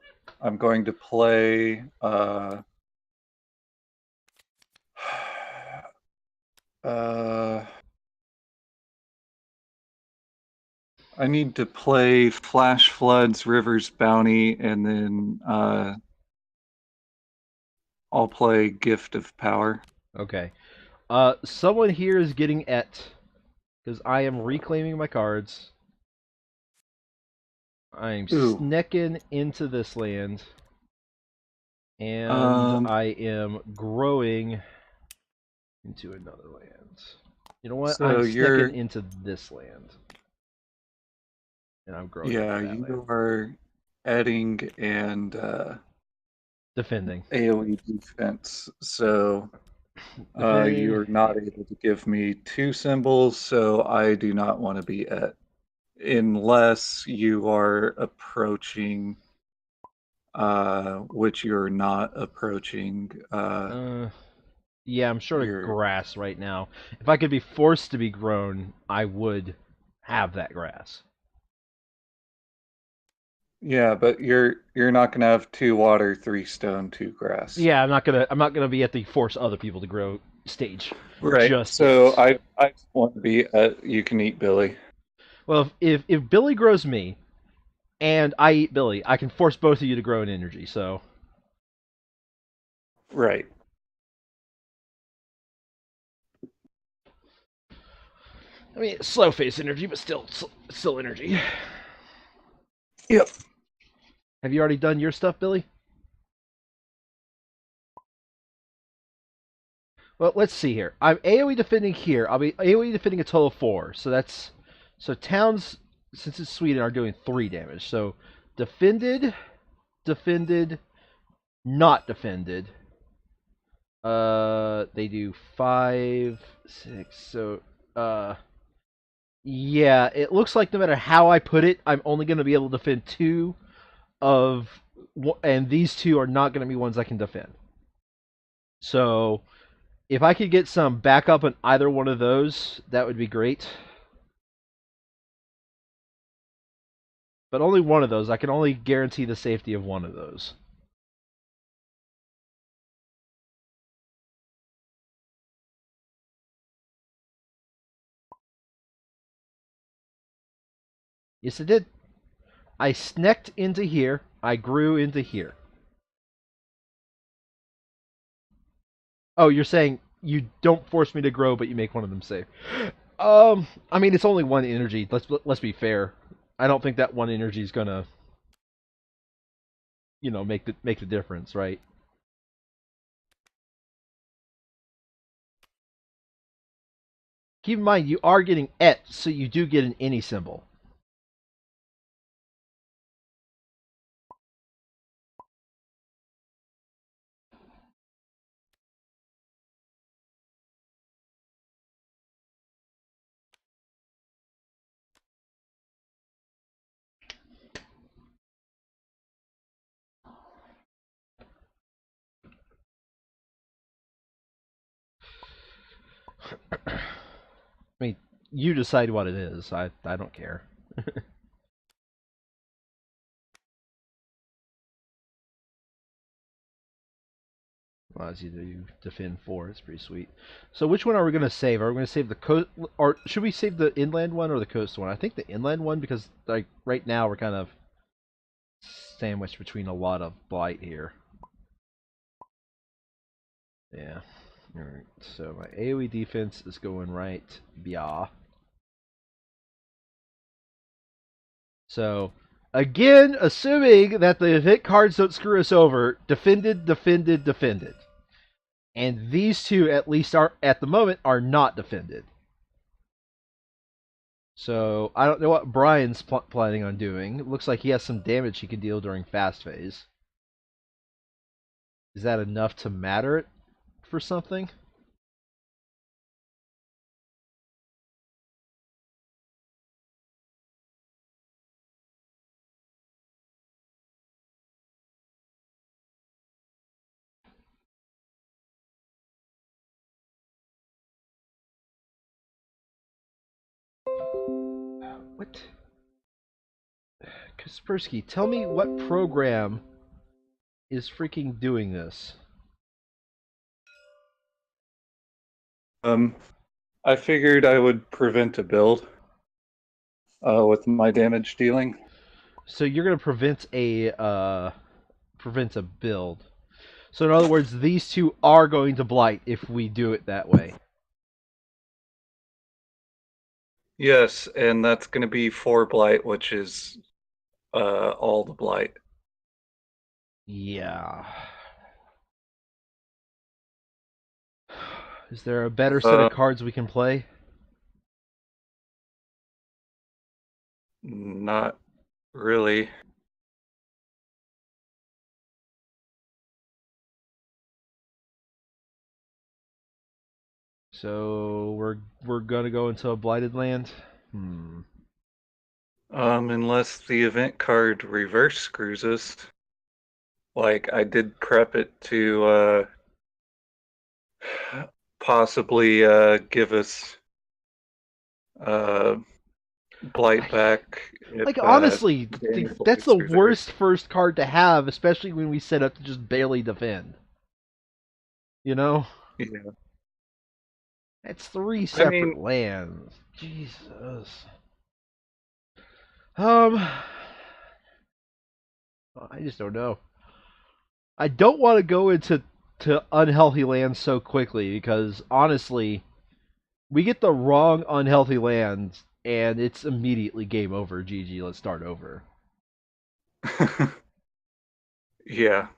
I'm going to play. Uh, I need to play Flash Floods, Rivers Bounty, and then I'll play Gift of Power. Okay. Someone here is getting et because I am reclaiming my cards. I'm Ooh. snecking into this land, and Um, I am growing into another land. You know what? I'm so snecking you're, into this land, and I'm growing into yeah, that land. you are adding and Defending. AoE defense. So Defending. you're not able to give me two symbols, so I do not want to be at. Unless you are approaching, which you're not approaching, Uh, yeah, I'm short of your. grass right now. If I could be forced to be grown, I would have that grass. Yeah, but you're not gonna have two water, three stone, two grass. Yeah, I'm not gonna be at the force other people to grow stage Right. just So yet. I just want to be at you can eat Billy. Well, if Billy grows me and I eat Billy, I can force both of you to grow in energy. So Right. I mean, slow phase energy, but still energy. Yep. Have you already done your stuff, Billy? Well, let's see here. I'm AoE defending here. I'll be AoE defending a total of 4. So towns, since it's Sweden, are doing 3 damage. So defended, defended, not defended. They do 5, 6. So yeah, it looks like no matter how I put it, I'm only going to be able to defend 2 of, and these 2 are not going to be ones I can defend. So if I could get some backup on either one of those, that would be great. But only one of those. I can only guarantee the safety of one of those. Yes, it did. I snecked into here. I grew into here. Oh, you're saying you don't force me to grow, but you make one of them safe. I mean, it's only one energy. Let's be fair. I don't think that one energy is gonna, make the difference, right? Keep in mind, you are getting et, so you do get an any symbol. I mean, you decide what it is. I don't care. Well, as you do defend 4, it's pretty sweet. So which one are we going to save? Are we going to save the coast, or should we save the inland one or the coast one? I think the inland one because like right now we're kind of sandwiched between a lot of blight here. Yeah. All right. So my AoE defense is going right. Yeah. So again, assuming that the event cards don't screw us over, defended, defended, defended. And these two, at least, are at the moment, are not defended. So I don't know what Brian's planning on doing. It looks like he has some damage he can deal during fast phase. Is that enough to matter it for something? What? Kaspersky, tell me what program is freaking doing this. I figured I would prevent a build with my damage dealing. So you're gonna prevent a build. So in other words, these two are going to blight if we do it that way. Yes, and that's going to be 4 blight, which is all the blight. Yeah. Is there a better set of cards we can play? Not really. So we're gonna go into a blighted land. Unless the event card reverse screws us. Like I did prep it to possibly give us uh, blight back. If, Like honestly, Daniel that's the Booster's worst first card to have, especially when we set up to just barely defend. You know, Yeah. it's 3 I separate mean, lands. Jesus. I just don't know. I don't want to go into unhealthy lands so quickly because honestly, we get the wrong unhealthy lands and it's immediately game over. GG, let's start over. yeah.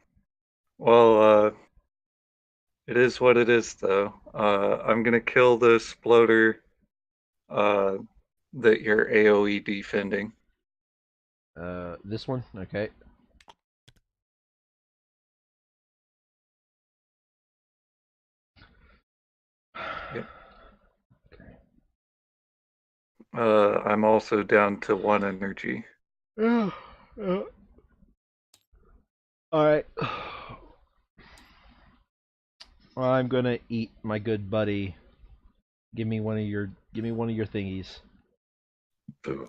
Well, it is what it is, though. I'm gonna kill this bloater uh, that you're AOE defending. This one, okay. Yep. I'm also down to 1 energy. All right. I'm gonna eat my good buddy. Give me one of your thingies. Ooh.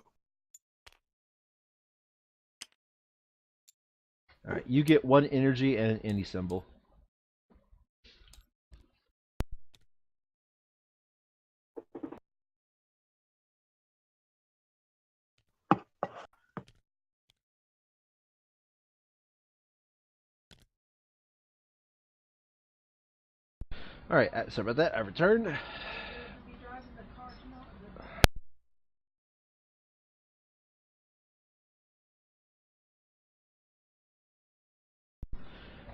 All right, you get 1 energy and an any symbol. All right, sorry about that. I returned.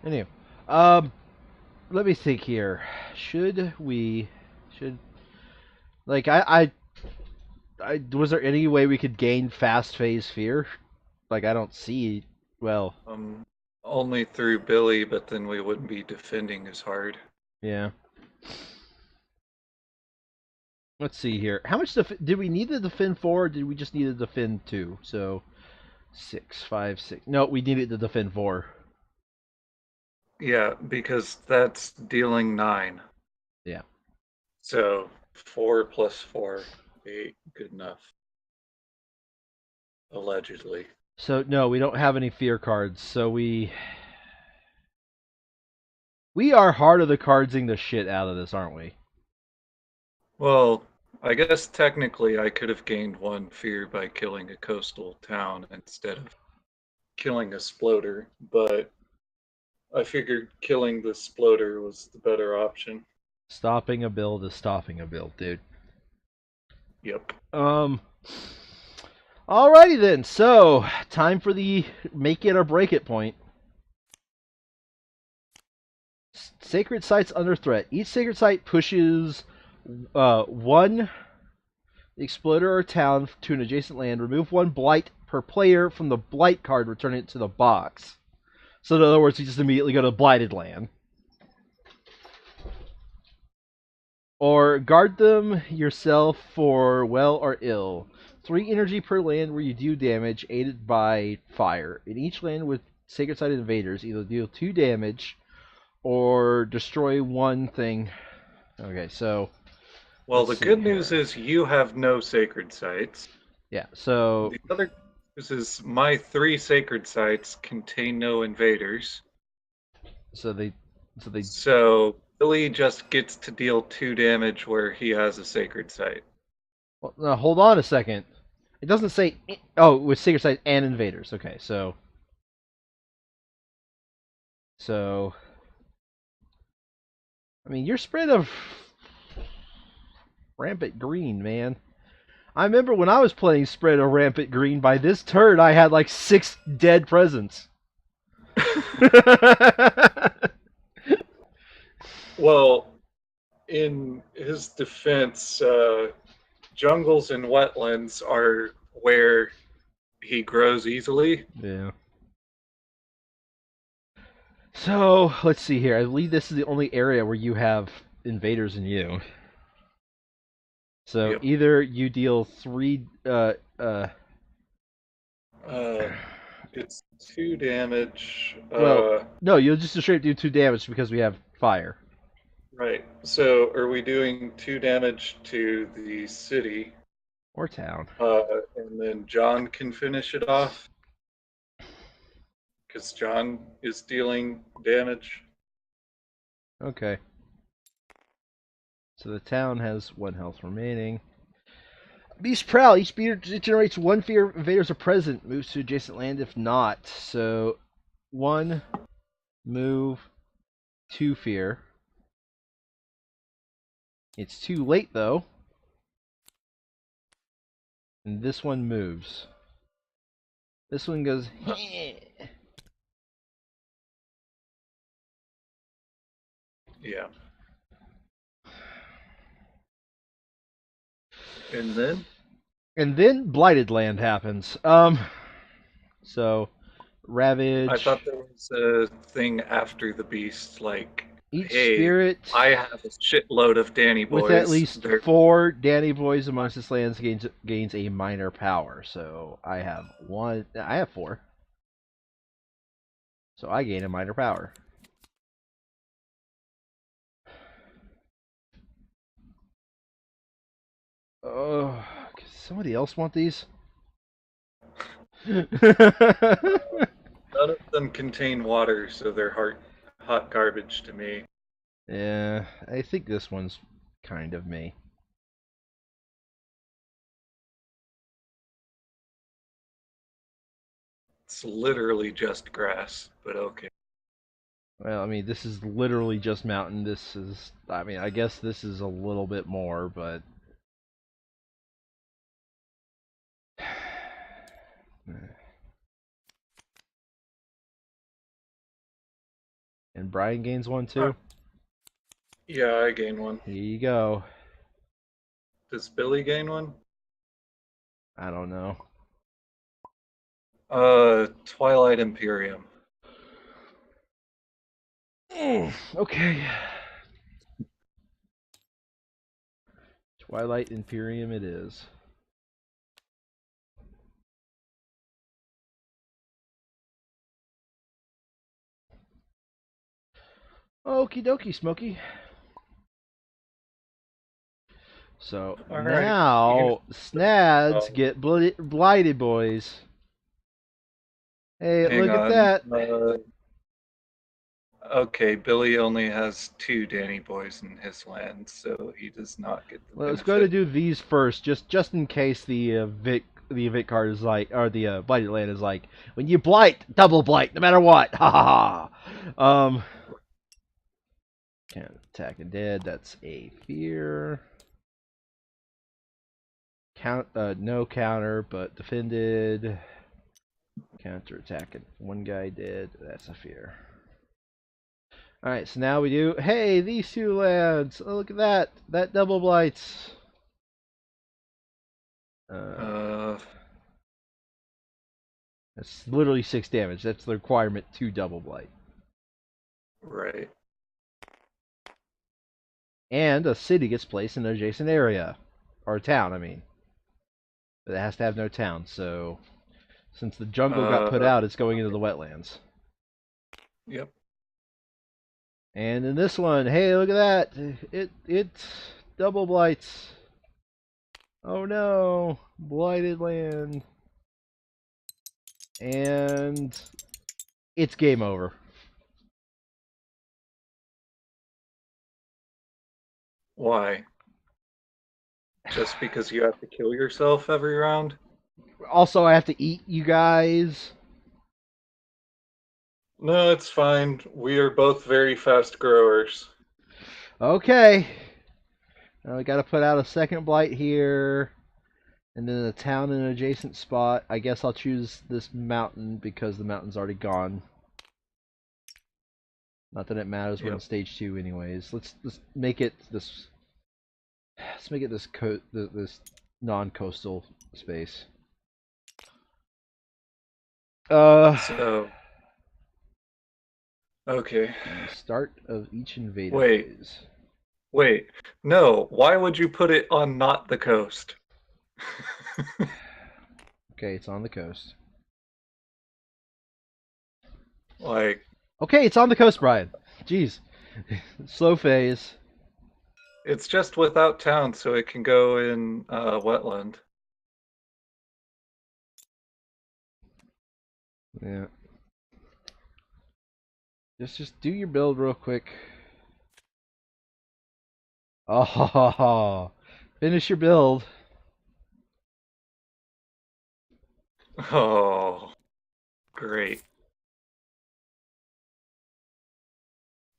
Anyway, let me think here. Should like I was there any way we could gain fast phase fear? Like I don't see. Well, Um, Only through Billy, but then we wouldn't be defending as hard. yeah. Let's see here. How much did we need to defend 4? Or did we just need to defend 2? So 6, 5, 6. No, we needed to defend 4. Yeah, because that's dealing 9. Yeah. So 4 plus 4, 8, good enough. Allegedly. So no, we don't have any fear cards. So we are hard of the cardsing the shit out of this, aren't we? Well, I guess technically I could have gained 1 fear by killing a coastal town instead of killing a sploder, but I figured killing the sploder was the better option. Stopping a build is stopping a build, dude. Yep. Um. Alrighty then. So time for the make it or break it point. Sacred sites under threat. Each sacred site pushes one exploder or town to an adjacent land. Remove 1 blight per player from the blight card, returning it to the box. So in other words, you just immediately go to blighted land. Or guard them yourself for well or ill. 3 energy per land where you do damage, aided by fire. In each land with sacred site invaders, either deal 2 damage or destroy 1 thing. Okay, so Well, let's the see good news here. is you have no sacred sites. Yeah, so The other news is my 3 sacred sites contain no invaders. so they so they So Billy just gets to deal 2 damage where he has a sacred site. well, no, hold on a second. It doesn't say oh with sacred site and invaders. Okay, so I mean your spread of rampant green, man. I remember when I was playing spread of rampant green. By this turn, I had like 6 dead presents. Well, in his defense, jungles and wetlands are where he grows easily. Yeah. So let's see here. I believe this is the only area where you have invaders in you. So Yep. either you deal 3 Uh, it's 2 damage. well, no, you'll just straight do 2 damage because we have fire Right. So are we doing 2 damage to the city? or town. And then John can finish it off because John is dealing damage. Okay. So the town has 1 health remaining. Beast Prowl. Each beater generates 1 fear invaders are present. Moves to adjacent land if not. So 1 move, 2 fear. It's too late though. And this one moves. This one goes. Yeah. And then And then Blighted Land happens. So I Ravage. thought there was a thing after the beast, like, Each hey, spirit I have a shitload of Danny with at boys. least They're 4 Danny boys amongst its lands gains a minor power. So I have 1. I have 4. So I gain a minor power. Oh, does somebody else want these? none of them contain water, so they're hot garbage to me. Yeah, I think this one's kind of me. It's literally just grass, but okay. Well, I mean, this is literally just mountain. This is, I mean, I guess this is a little bit more, but. And Brian gains 1 Huh. too. Yeah, I gain 1. Here you go. Does Billy gain 1? I don't know. Twilight Imperium. Okay. Twilight Imperium it is. Okie dokie, Smokey. So All right. now Snads Oh, get blighted, boys. Hey, hang look at on. that. Okay, Billy only has 2 Boys in his land, so he does not get the Well, let's go to benefit. do these first, just in case the Vic card is like, or the blighted land is like, when you blight, double blight, no matter what. Ha ha ha. Can't attack a dead. That's a fear. No counter, but defended. Counter attacking. One guy dead. That's a fear. All right, so now we do. Hey, these two lands. Oh, look at that. That double blights. Uh, That's literally 6 damage. That's the requirement to double blight. right. And a city gets placed in an adjacent area, or a town. I mean, but it has to have no town. So since the jungle got put Uh, out, it's going into the wetlands. yep. And in this one, hey, look at that! It double blights. Oh no, blighted land, and it's game over. Why? Just because you have to kill yourself every round? Also, I have to eat you guys. No, it's fine. We are both very fast growers. Okay, now we got to put out a second blight here, and then a town in an adjacent spot. I guess I'll choose this mountain because the mountain's already gone. Not that it matters. We're in Yep. stage 2 anyways. Let's make it this. Let's make it this non-coastal space. So, okay. The start of each invader Wait, phase. wait. No, why would you put it on not the coast? Okay, it's on the coast. Like, Okay, it's on the coast, Brian. Jeez. Slow phase. it's just without town, so it can go in wetland. Yeah. Just do your build real quick. Oh, finish your build. Oh, great.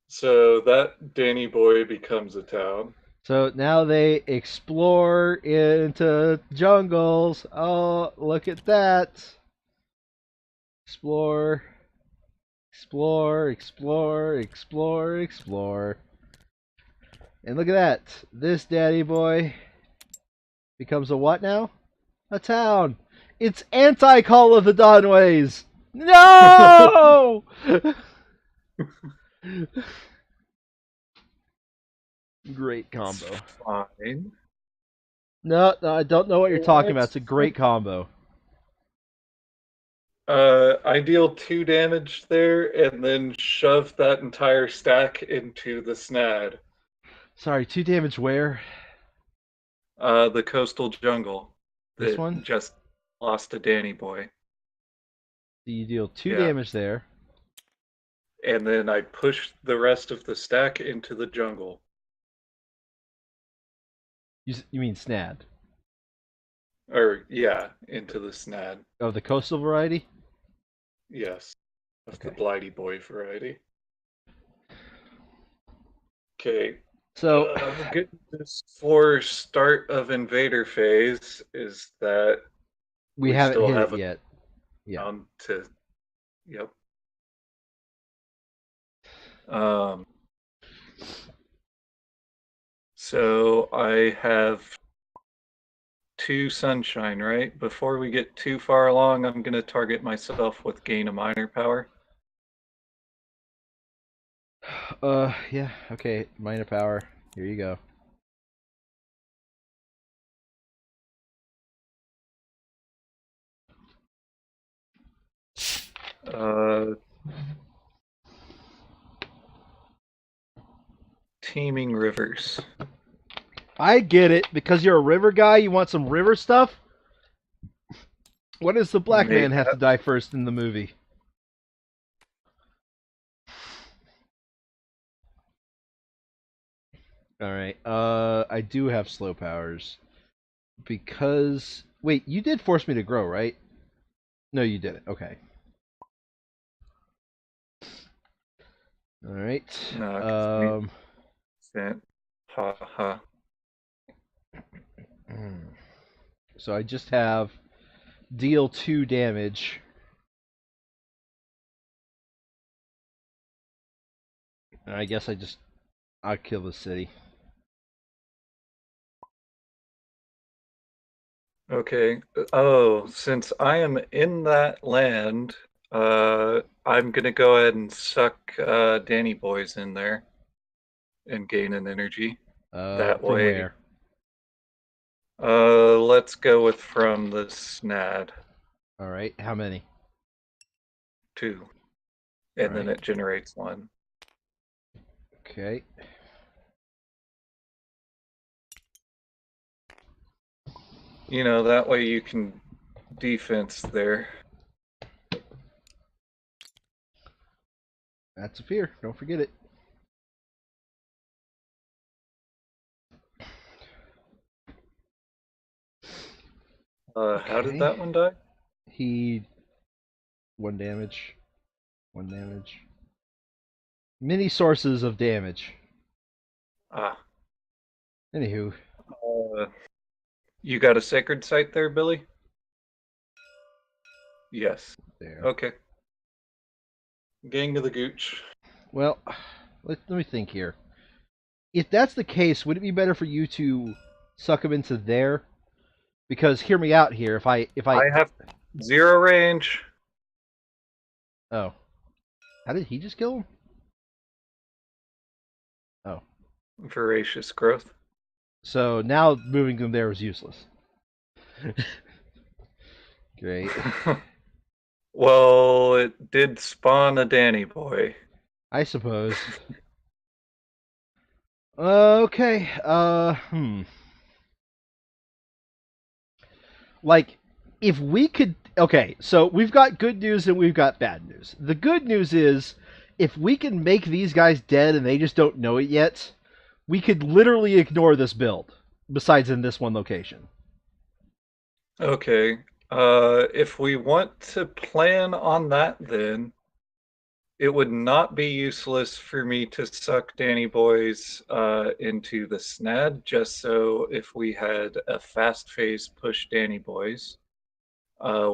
So that Danny boy becomes a town. So now they explore into jungles. Oh, look at that. Explore, explore, explore, explore, explore. And look at that. This daddy boy becomes a what now? A town. It's anti-Call of the Dawnways. No! Great It's combo. fine. No, I don't know what you're talking about. What? It's a great combo. I deal 2 damage there and then shove that entire stack into the snad. Sorry, 2 damage where? The coastal jungle This that one? just lost to Danny boy. So you deal two Yeah. damage there. And then I push the rest of the stack into the jungle. You mean Snad? Or, yeah, into the snad. Oh, the coastal variety? Yes. Of the Okay. blighty boy variety. Okay. So, Good news for start of invader phase is that we we haven't still hit it have a yet. Yeah. to. Yep. Um. So I have 2 sunshine, right? Before we get too far along, I'm gonna target myself with gain a minor power. Yeah. Okay. Minor power. Here you go. Uh. Teeming rivers. I get it. Because you're a river guy, you want some river stuff? When does the black man have to Mayhap. die first in the movie? Alright, I do have slow powers. Because... Wait, you did force me to grow, right? No, you didn't. Okay. Alright. No, because ha ha. So I just have deal 2 damage. I guess I'll kill the city. Okay. Oh, since I am in that land, I'm gonna go ahead and suck Danny Boys in there and gain an energy. That From way, where? let's go with from the SNAD Alright, how many? 2, and then Alright, it generates 1. okay. You know, that way you can defense there. That's a fear, don't forget it. How did Okay. that one die? He... 1 damage. 1 damage. Many sources of damage. Ah, Anywho, you got a sacred site there, Billy? Yes. there. Okay. Gang of the Gooch. Well, let me think here. If that's the case, would it be better for you to suck him into there? Because hear me out here. If I I have 0 range. oh, how did he just kill him? Oh, Voracious growth. so now moving them there was useless. Great. Well, it did spawn a Danny boy. I suppose. Okay. Like, if we could. Okay, so we've got good news and we've got bad news. The good news is, if we can make these guys dead and they just don't know it yet, we could literally ignore this build. Besides in this one location. Okay. If we want to plan on that, then it would not be useless for me to suck Danny boys into the SNAD, just so if we had a fast phase push Danny boys,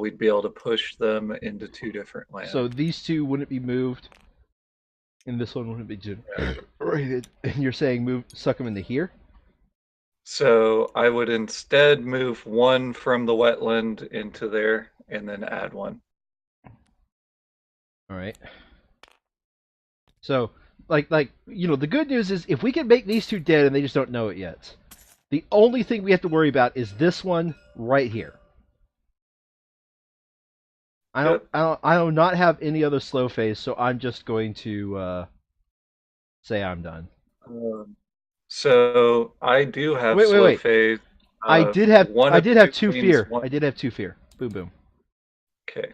we'd be able to push them into 2 different So land. these two wouldn't be moved, and this one wouldn't be generated. And you're saying move, suck them into here? So I would instead move 1 from the wetland into there and then add 1. All right. So, the good news is if we can make these two dead and they just don't know it yet, the only thing we have to worry about is this one right here. Yep. I do not have any other slow phase, so I'm just going to say I'm done. So I do have slow Wait. phase. I One of did two have two queens. fear. I did have two fear. Boom boom. Okay.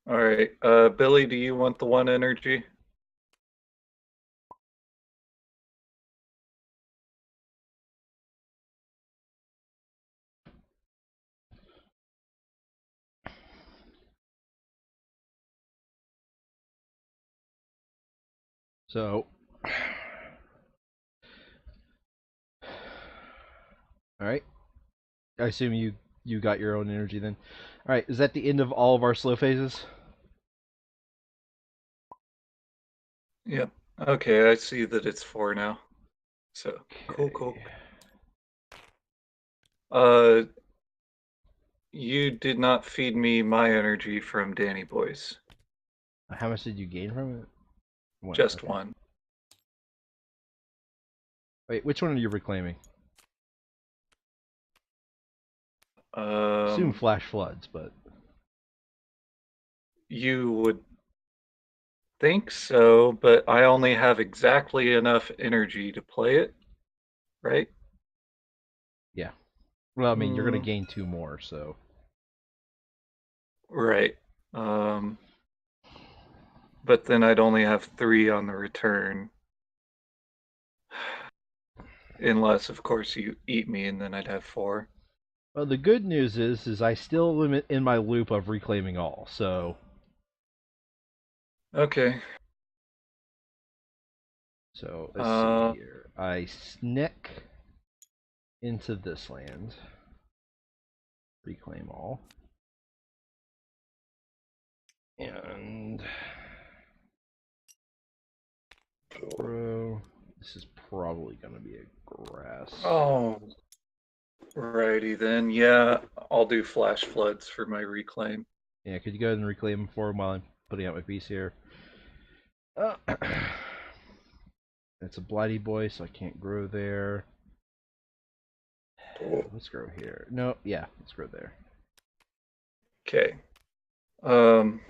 All right. Billy, do you want the 1 energy? So, all right. I assume you got your own energy then. All right. Is that the end of all of our slow phases? Yep. Okay, I see that it's 4 now. So cool. Uh, you did not feed me my energy from Danny Boys. How much did you gain from it? One. Just Okay. 1. Wait, which one are you reclaiming? Assume flash floods, but You would think so, but I only have exactly enough energy to play it, right? Yeah. Well, I mean, you're gonna Mm, gain 2 more, so right. But then I'd only have 3 on the return. Unless, of course, you eat me, and then I'd have 4. well, the good news is I still limit in my loop of reclaiming all. Okay. So let's see Uh, here. I snick into this land, reclaim all, and grow. This is probably gonna be a grass. oh, righty then. Yeah, I'll do flash floods for my reclaim. Yeah, could you go ahead and reclaim them for him while I'm putting out my piece here? Uh, it's a blighty boy, so I can't grow there. Let's grow here. No, yeah, let's grow there. Okay. Um,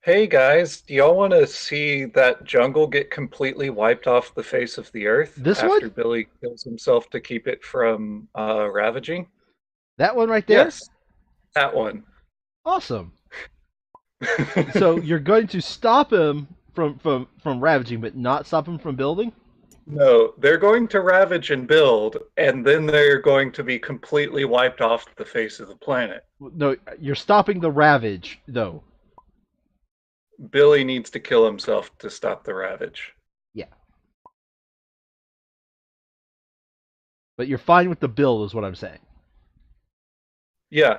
hey guys, do y'all want to see that jungle get completely wiped off the face of the earth This one? after Billy kills himself to keep it from ravaging? That one right there? Yes, that one. Awesome. So you're going to stop him from ravaging, but not stop him from building? No, they're going to ravage and build, and then they're going to be completely wiped off the face of the planet. No, you're stopping the ravage, though. Billy needs to kill himself to stop the ravage. Yeah. But you're fine with the build, is what I'm saying. Yeah,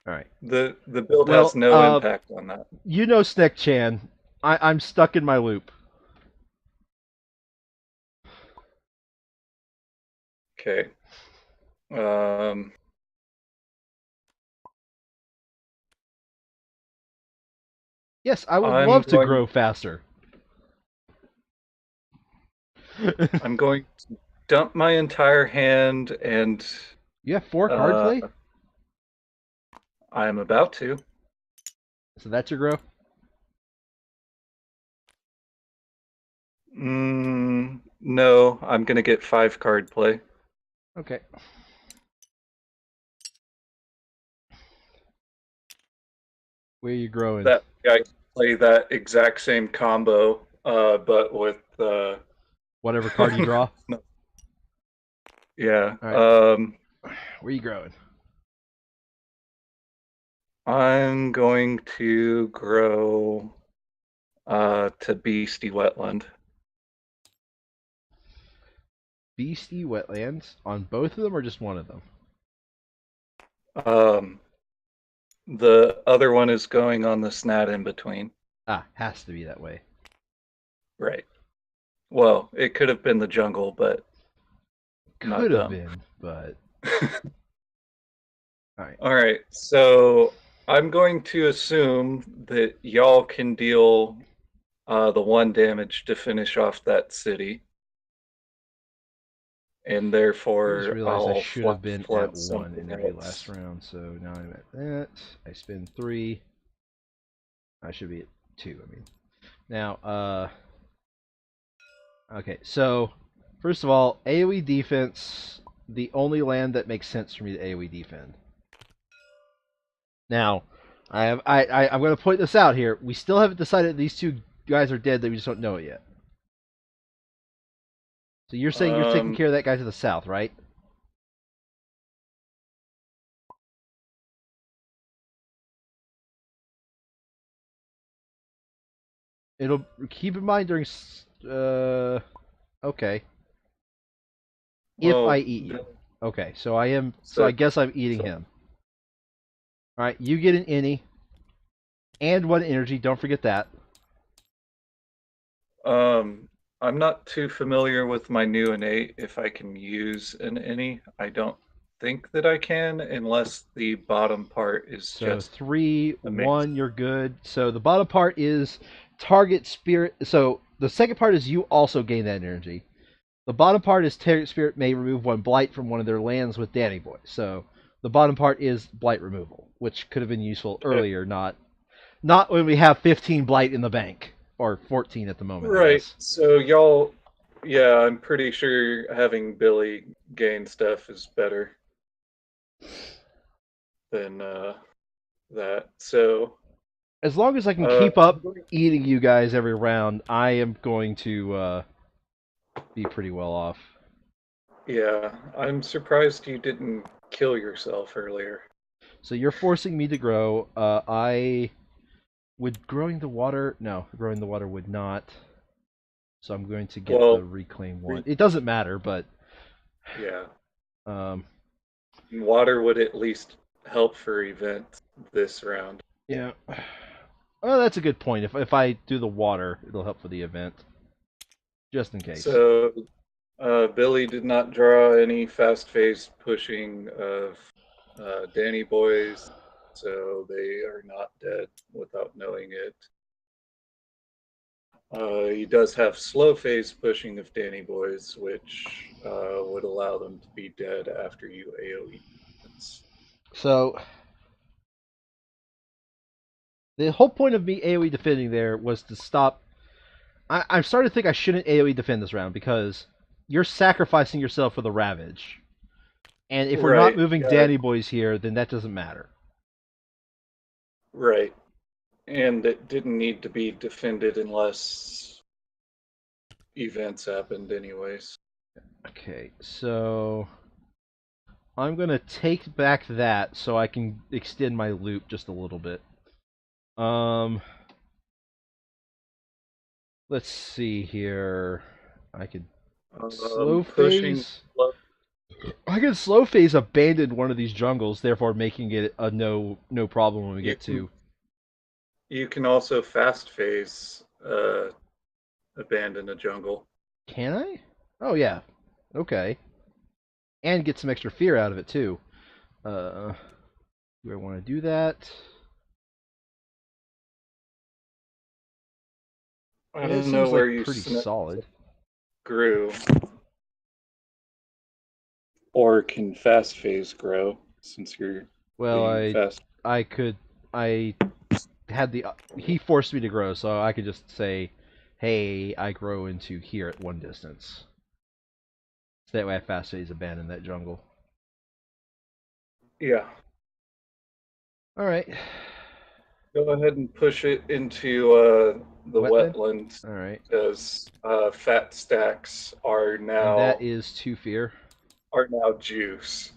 All right. the build Well, has no impact on that. you know, Snick Chan, I'm stuck in my loop. Okay. Yes, I would I'm love to going grow faster. I'm going to dump my entire hand, and You have 4 card uh, play? I'm about to. So that's your grow? No, I'm gonna get 5 card play. Okay. Where are you growing? That I can play that exact same combo, but with Whatever card you draw? yeah. All right. Where are you growing? I'm going to grow to Beastie Wetland. Beastie Wetlands on both of them or just one of them? Um, the other one is going on the snat in between. Ah, has to be that way. Right. Well, it could have been the jungle, but not Could have dumb. been, but all right. All right. So I'm going to assume that y'all can deal the 1 damage to finish off that city, and I just therefore realized I I'll should have been at flood 1 something energy last else. round, so now I'm at that. I spend 3. I should be at 2, I mean. Now, okay, so first of all, AoE defense, the only land that makes sense for me to AoE defend. Now, I'm going to point this out here. We still haven't decided these 2 guys are dead, that we just don't know it yet. So you're saying you're taking care of that guy to the south, right? It'll keep in mind during. Okay. If I Well, eat you. Okay, so I am. So I so, guess I'm eating so him. All right, you get an innie and 1 energy. Don't forget that. I'm not too familiar with my new innate if I can use an any. I don't think that I can unless the bottom part is So just 3, amazing. 1, you're good. So the bottom part is target spirit. So the second part is you also gain that energy. The bottom part is target spirit may remove 1 blight from one of their lands with Danny Boy. So the bottom part is blight removal, which could have been useful Okay. earlier, not. Not when we have 15 blight in the bank, or 14 at the moment, I Right. guess. So y'all, yeah, I'm pretty sure having Billy gain stuff is better than that. So, As long as I can keep up eating you guys every round, I am going to be pretty well off. yeah, I'm surprised you didn't kill yourself earlier. So you're forcing me to grow. I would growing the water. No, growing the water would not. So I'm going to get the Well, reclaim one. re- It doesn't matter, but yeah, um, water would at least help for event this round. yeah. Oh, that's a good point. If I do the water, it'll help for the event, just in case. So, Billy did not draw any fast phase pushing of Danny boys, so they are not dead without knowing it. He does have slow phase pushing of Danny boys, which would allow them to be dead after you AoE. So the whole point of me AoE defending there was to stop. I'm starting to think I shouldn't AoE defend this round because you're sacrificing yourself for the Ravage. And if we're not Right, moving yeah, Danny Boys here, then that doesn't matter. right. And it didn't need to be defended unless events happened, anyways. Okay, so I'm going to take back that so I can extend my loop just a little bit. Um, let's see here. I could slow Pushing. phase. I could slow phase abandon one of these jungles, therefore making it a no problem when we You get can to. you can also fast phase abandon a jungle. Can I? Oh yeah. Okay. And get some extra fear out of it too. Uh, do I want to do that? I It don't know seems where like you pretty solid. grew or can fast phase grow since you're Well, being fast. I could I had the he forced me to grow, so I could just say, "Hey, I grow into here at one distance." So that way, I fast phase abandon that jungle. Yeah. All right. Go ahead and push it into the Wetland. wetlands All right. because fat stacks And that is two fear. are now juice.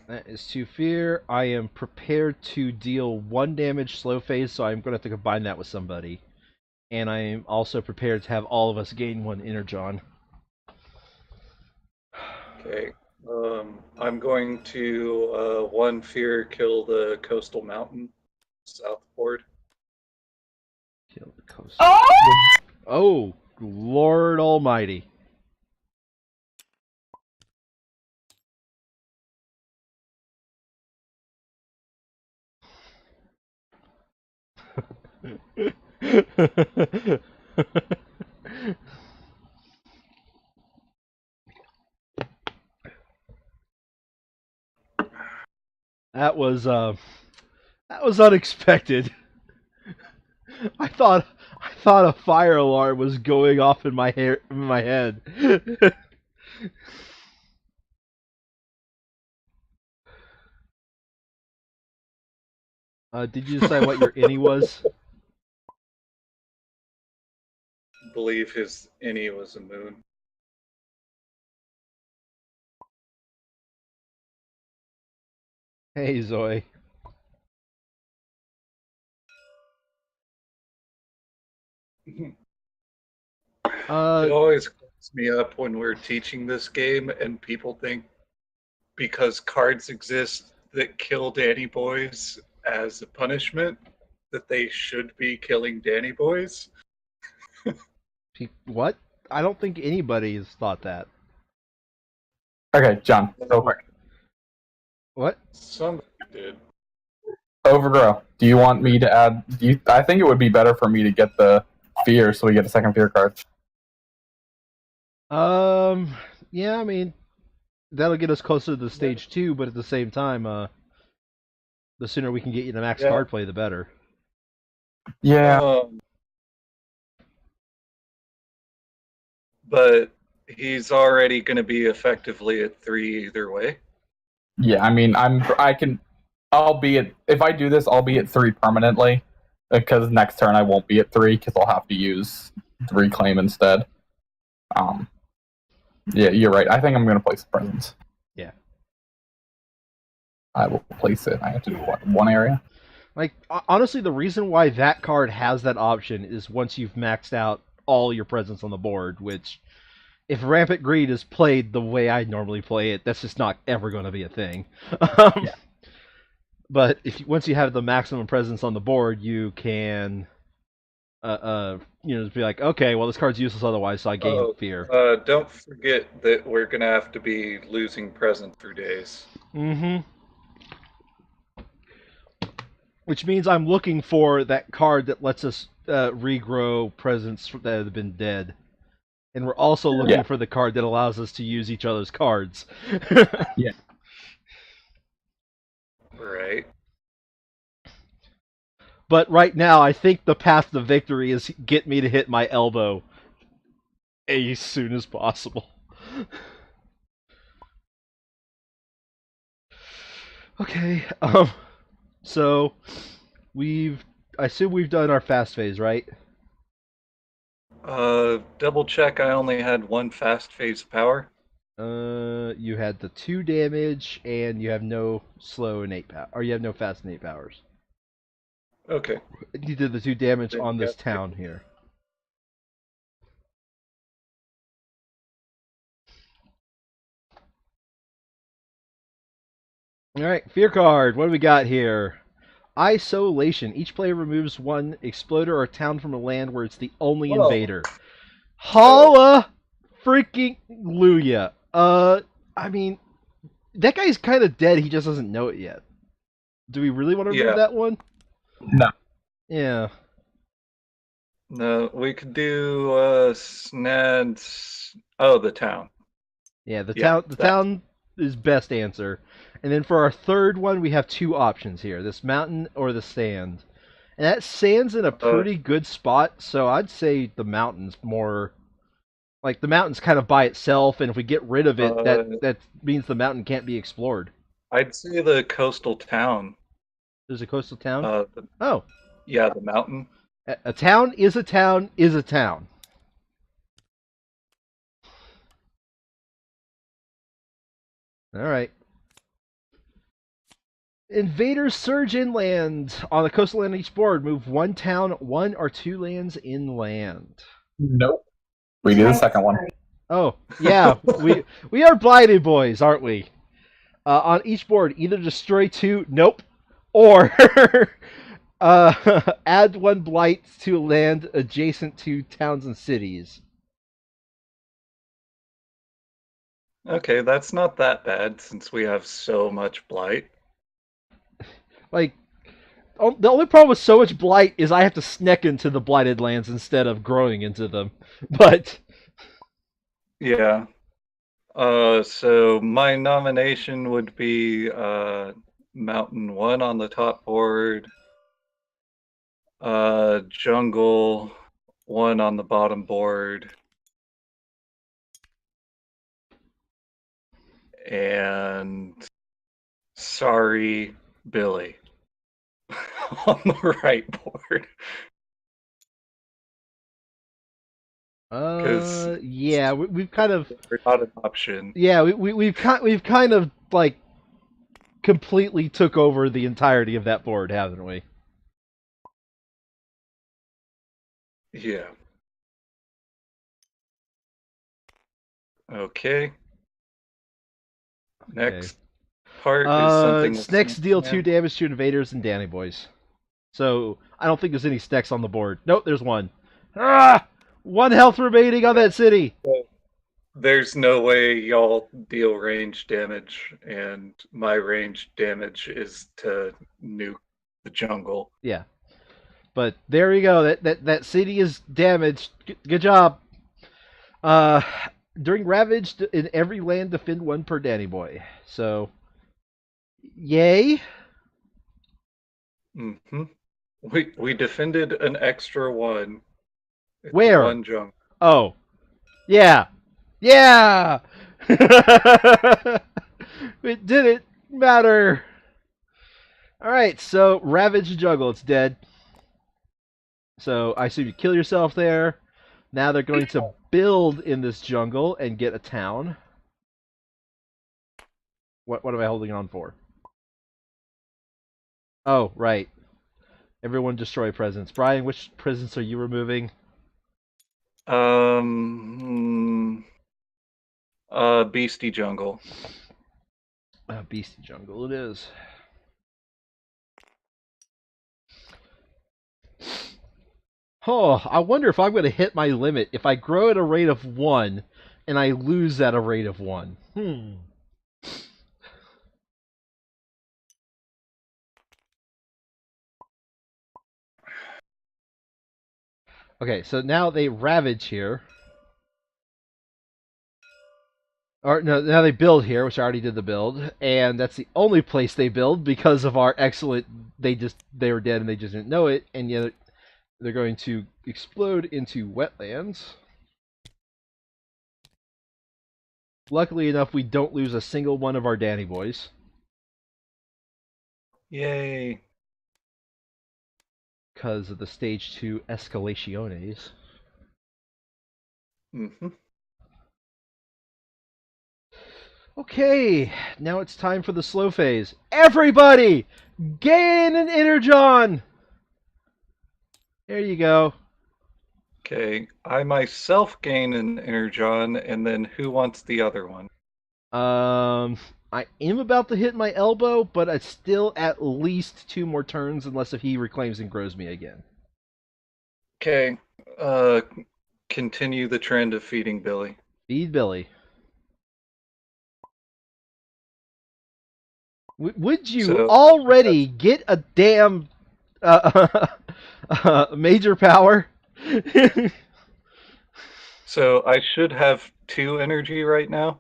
That is two fear. I am prepared to deal one damage slow phase, so I'm going to have to combine that with somebody. And I am also prepared to have all of us gain one energon. Okay. I'm going to one fear kill the coastal mountain southport. Kill the coast. Oh! Oh, Lord Almighty. That was unexpected. I thought a fire alarm was going off in my head. Did you decide what your innie was? I believe his innie was a moon. Hey Zoe. It always cracks me up when we're teaching this game and people think because cards exist that kill Danny boys as a punishment that they should be killing Danny boys. What? I don't think anybody has thought that. Okay, John, real quick. What? Somebody did. Overgrow. Do you want me to add? I think it would be better for me to get the fear, so we get a second fear card. Yeah, I mean, that'll get us closer to the stage 2, but at the same time, the sooner we can get you to max Yeah. card play, the better. Yeah. But he's already going to be effectively at 3 either way. Yeah, I mean, I'll be at, if I do this, I'll be at 3 permanently, because next turn I won't be at 3, because I'll have to use Reclaim instead. Yeah, you're right. I think I'm going to place the presence. Yeah. I will place it. I have to do what, 1 area? Like, honestly, the reason why that card has that option is once you've maxed out all your presence on the board, which, if Rampant Greed is played the way I normally play it, that's just not ever going to be a thing. Yeah. But once you have the maximum presence on the board, you can, just be like, okay, well, this card's useless otherwise, so I gain fear. Don't forget that we're going to have to be losing presence for days. Mm-hmm. Which means I'm looking for that card that lets us regrow presence that have been dead. And we're also looking for the card that allows us to use each other's cards. Yeah. Right. But right now, I think the path to victory is get me to hit my elbow as soon as possible. Okay, so I assume we've done our fast phase, right? Double check, I only had 1 fast phase power. You had the 2 damage, and you have no slow innate power, or you have no fast innate powers. Okay. You did the 2 damage Then on this yes. town here. Alright, fear card. What do we got here? Isolation. Each player removes 1 exploder or town from a land where it's the only invader. Holla freaking Luya. I mean, that guy's kind of dead. He just doesn't know it yet. Do we really want to remove that one? No. Yeah. No, we could do Snads. Oh, the town. Yeah, the town is best answer. And then for our third one, we have 2 options here: this mountain or the sand. And that sand's in a pretty good spot, so I'd say the mountain's more. Like, the mountain's kind of by itself, and if we get rid of it, that means the mountain can't be explored. I'd say the coastal town. There's a coastal town? Oh. Yeah, the mountain. A town is a town is a town. Alright. Invaders surge inland. On the coastal land of each board, move 1 town, 1 or 2 lands inland. Nope. We do the second one. Oh, yeah. we are blighted boys, aren't we? On each board, either destroy 2, nope, or add 1 blight to land adjacent to towns and cities. Okay, that's not that bad since we have so much blight. Like, the only problem with so much blight is I have to sneak into the blighted lands instead of growing into them. But yeah. So my nomination would be Mountain 1 on the top board, Jungle 1 on the bottom board, and Sorry Billy on the right board. Yeah, we've kind of not an option. Yeah, we've kind of like completely took over the entirety of that board, haven't we? Yeah. Okay. Next part is something. Snacks deal 2 damage to invaders and Danny boys. So I don't think there's any snacks on the board. Nope, there's 1. 1 health remaining on that city. There's no way y'all deal range damage, and my range damage is to nuke the jungle. Yeah, but there you go. That city is damaged. Good job. During Ravaged, in every land, defend 1 per Danny boy. So, yay. Mm-hmm. We defended an extra one. It's Where? one junk. Oh. Yeah. Yeah! It didn't matter. Alright, so Ravage Jungle, it's dead. So I assume you kill yourself there. Now they're going to build in this jungle and get a town. What am I holding on for? Oh, right. Everyone destroy presents. Brian, which presents are you removing? Beastie Jungle. Beastie Jungle it is. Oh, I wonder if I'm going to hit my limit if I grow at a rate of 1 and I lose at a rate of 1. Okay, so now they ravage here. Or no, now they build here, which I already did the build, and that's the only place they build because of our excellent. They were dead and they just didn't know it, and yet they're going to explode into wetlands. Luckily enough, we don't lose a single one of our Danny boys. Yay! Because of the stage 2 escalaciones. Mm-hmm. Okay, now it's time for the slow phase. Everybody, gain an energon! There you go. Okay, I myself gain an energon, and then who wants the other one? I am about to hit my elbow, but it's still at least 2 more turns unless if he reclaims and grows me again. Okay, continue the trend of feeding Billy. Feed Billy. Would you already get a damn major power? So I should have 2 energy right now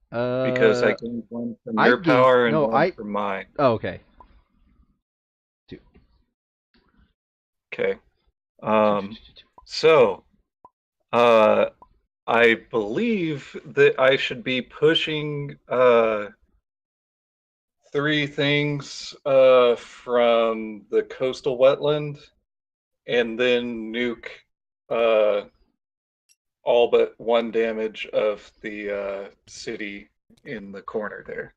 because I gained 1 from your power and 1 from mine. Oh, okay. 2. Okay. So, I believe that I should be pushing 3 things from the coastal wetland, and then nuke all but 1 damage of the city in the corner there.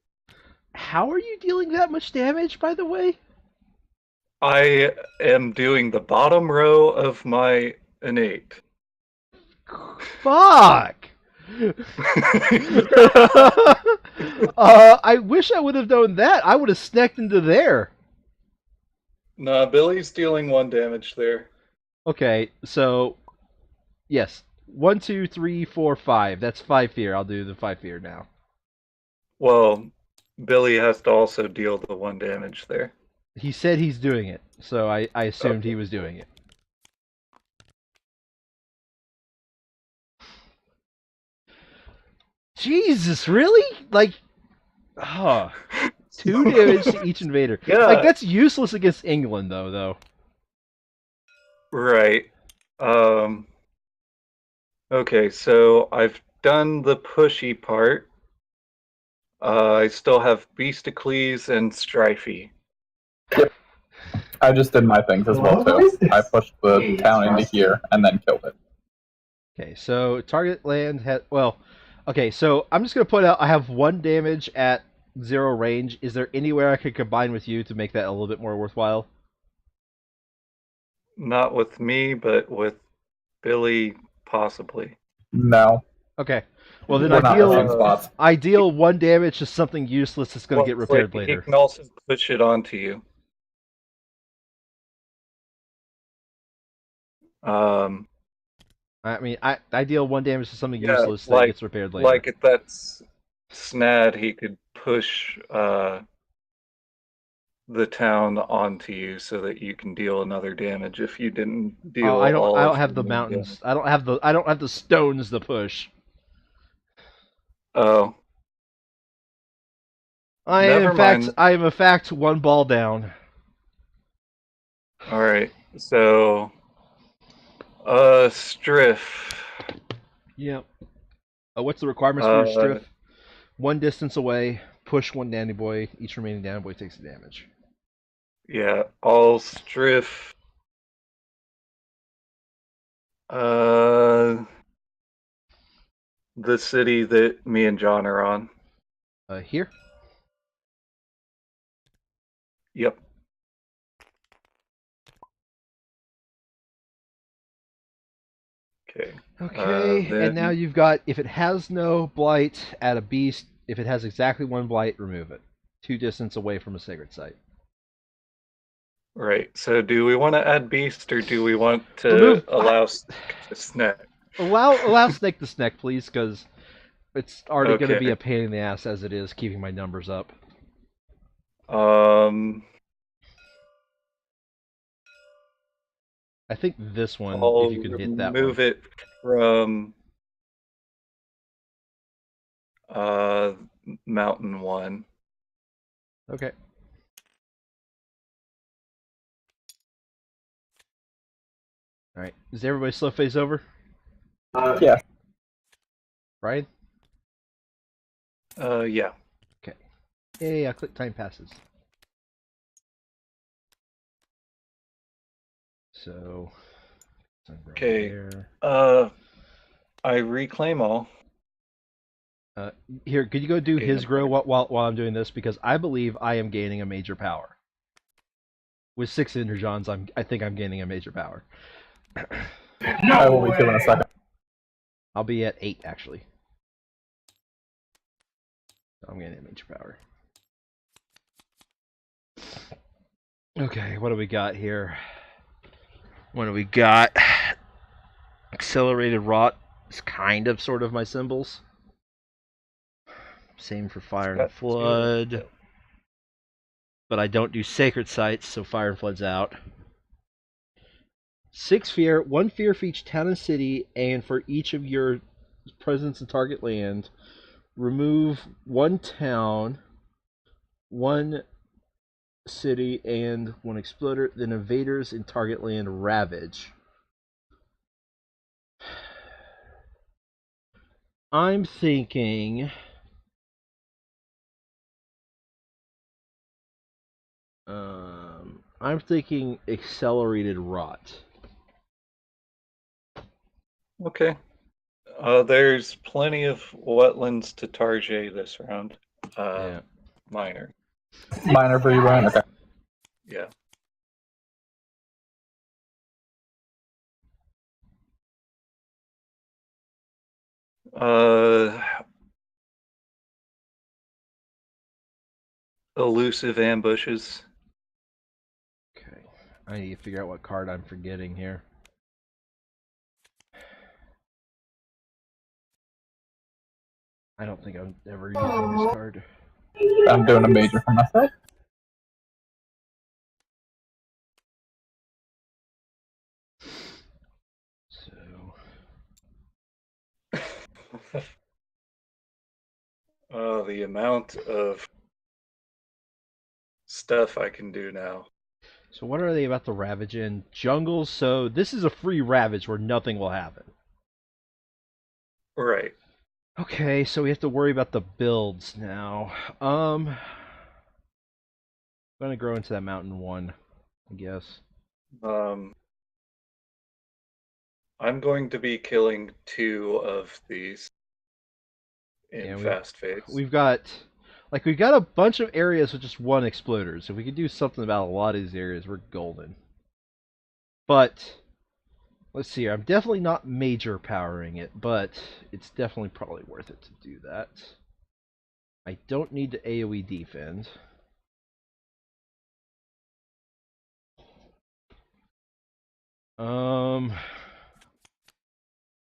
How are you dealing that much damage, by the way? I am doing the bottom row of my innate. Fuck! I wish I would have known that. I would have sneaked into there. Nah, Billy's dealing 1 damage there. Okay, so yes, 1, 2, 3, 4, 5. That's 5 fear. I'll do the 5 fear now. Well, Billy has to also deal the 1 damage there. He said he's doing it, so I assumed he was doing it. Jesus, really? Like, 2 damage to each invader. Yeah. Like, that's useless against England, though. Right. Okay, so I've done the pushy part. I still have Beasticles and Strifey. Yep. I just did my things as well, too. I pushed the town into here and then killed it. Okay, so target land has... Well, okay, so I'm just going to point out I have 1 damage at 0 range. Is there anywhere I could combine with you to make that a little bit more worthwhile? Not with me, but with Billy, possibly. No. Okay. Well, then I deal 1 damage to something useless that's going to get repaired later. He can also push it onto you. I mean, I deal 1 damage to something useless that gets repaired later. Like if that's Snad, he could push the town onto you so that you can deal another damage if you didn't deal. I don't have the mountains. Damage. I don't have the stones to push. Oh. I am in fact 1 ball down. All right. So, Striff. Yep. What's the requirements for your striff? One distance away, push one dandy boy. Each remaining dandy boy takes the damage. Yeah, I'll Striff. The city that me and John are on. Here? Yep. Okay. Okay, and now you've got, if it has no blight, add a beast. If it has exactly one blight, remove it. 2 distance away from a sacred site. Right. So, do we want to add beast, or do we want to allow snake? Allow snake to snack, please, because it's already going to be a pain in the ass as it is keeping my numbers up. I think this one, if you can hit that one. Move it from Mountain 1. Okay. All right. Is everybody slow phase over? Yeah. Brian? Yeah. Okay. Yay, I click time passes. So. Okay. I reclaim all. Here, could you go do his grow while I'm doing this? Because I believe I am gaining a major power. With 6 Energons, I think I'm gaining a major power. I will be 2 in a second. I'll be at 8, actually. I'm gaining a major power. Okay, what do we got here? What do we got? Accelerated Rot is kind of sort of my symbols. Same for Fire and Flood. But I don't do Sacred Sites, so Fire and Flood's out. 6 fear, 1 fear for each town and city, and for each of your presence in target land, remove 1 town, 1 city, and 1 exploder, then invaders in target land ravage. I'm thinking... I'm thinking Accelerated Rot. Okay. There's plenty of wetlands to target this round. Yeah. Minor. Minor for you, Brian? Okay. Yeah. Elusive ambushes. Okay. I need to figure out what card I'm forgetting here. I don't think I'm ever using this card. I'm doing a major for myself. So. The amount of stuff I can do now. So what are they about the ravage in? Jungles, so this is a free ravage where nothing will happen. Right. Okay, so we have to worry about the builds now. I'm gonna grow into that mountain 1, I guess. I'm going to be killing 2 of these in fast phase. We've got a bunch of areas with just 1 exploder. So if we could do something about a lot of these areas, we're golden. But let's see here. I'm definitely not major powering it, but it's definitely probably worth it to do that. I don't need to AoE defend.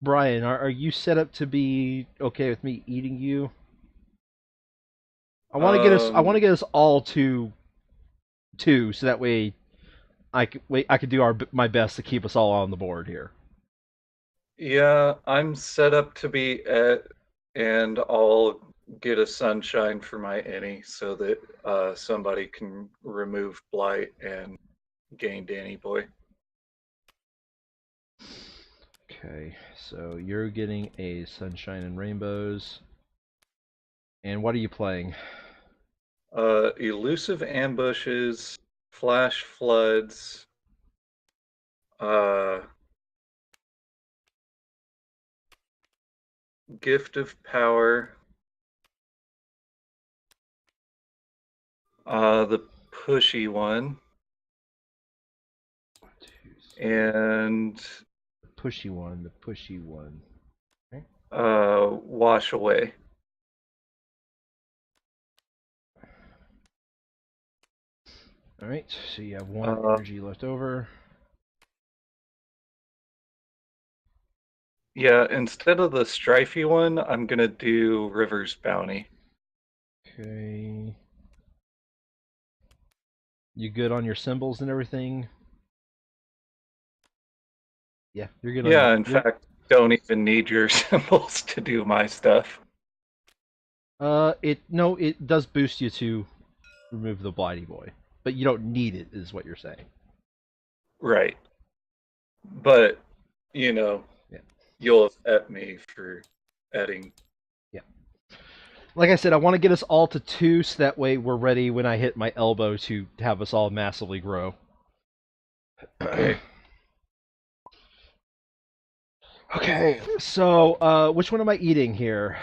Brian, are you set up to be okay with me eating you? I want to get us all to 2, so that way I could do my best to keep us all on the board here. Yeah, I'm set up to be at, and I'll get a sunshine for my any so that somebody can remove blight and gain Danny Boy. Okay, so you're getting a Sunshine and Rainbows. And what are you playing? Elusive ambushes, flash floods, gift of power, the pushy one, and The pushy one, the pushy one. Okay. wash away. All right, so you have one energy left over. Yeah, instead of the strifey one, I'm gonna do River's Bounty. Okay. You good on your symbols and everything? Yeah, you're good on Yeah, your. in fact, don't even need your symbols to do my stuff. It does boost you to remove the Blighty Boy, but you don't need it, is what you're saying. Right. But, you know, Yeah. you'll have at me for adding. Yeah. Like I said, I want to get us all to 2, so that way we're ready when I hit my elbow to have us all massively grow. Okay. Okay, so which one am I eating here?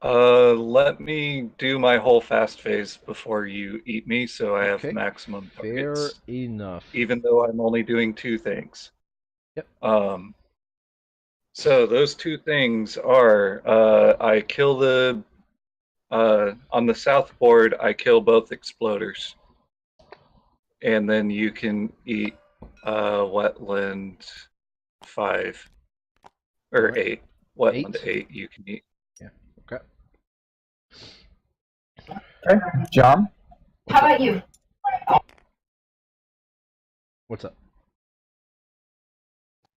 Let me do my whole fast phase before you eat me, so I have Okay. maximum Fair targets. enough. Even though I'm only doing 2 things. Yep. So those 2 things are I kill the on the south board I kill both exploders. And then you can eat wetland 5 or Alright. 8. Wetland 8? 8 you can eat. Yeah. Okay. Okay, John. How about you? What's up?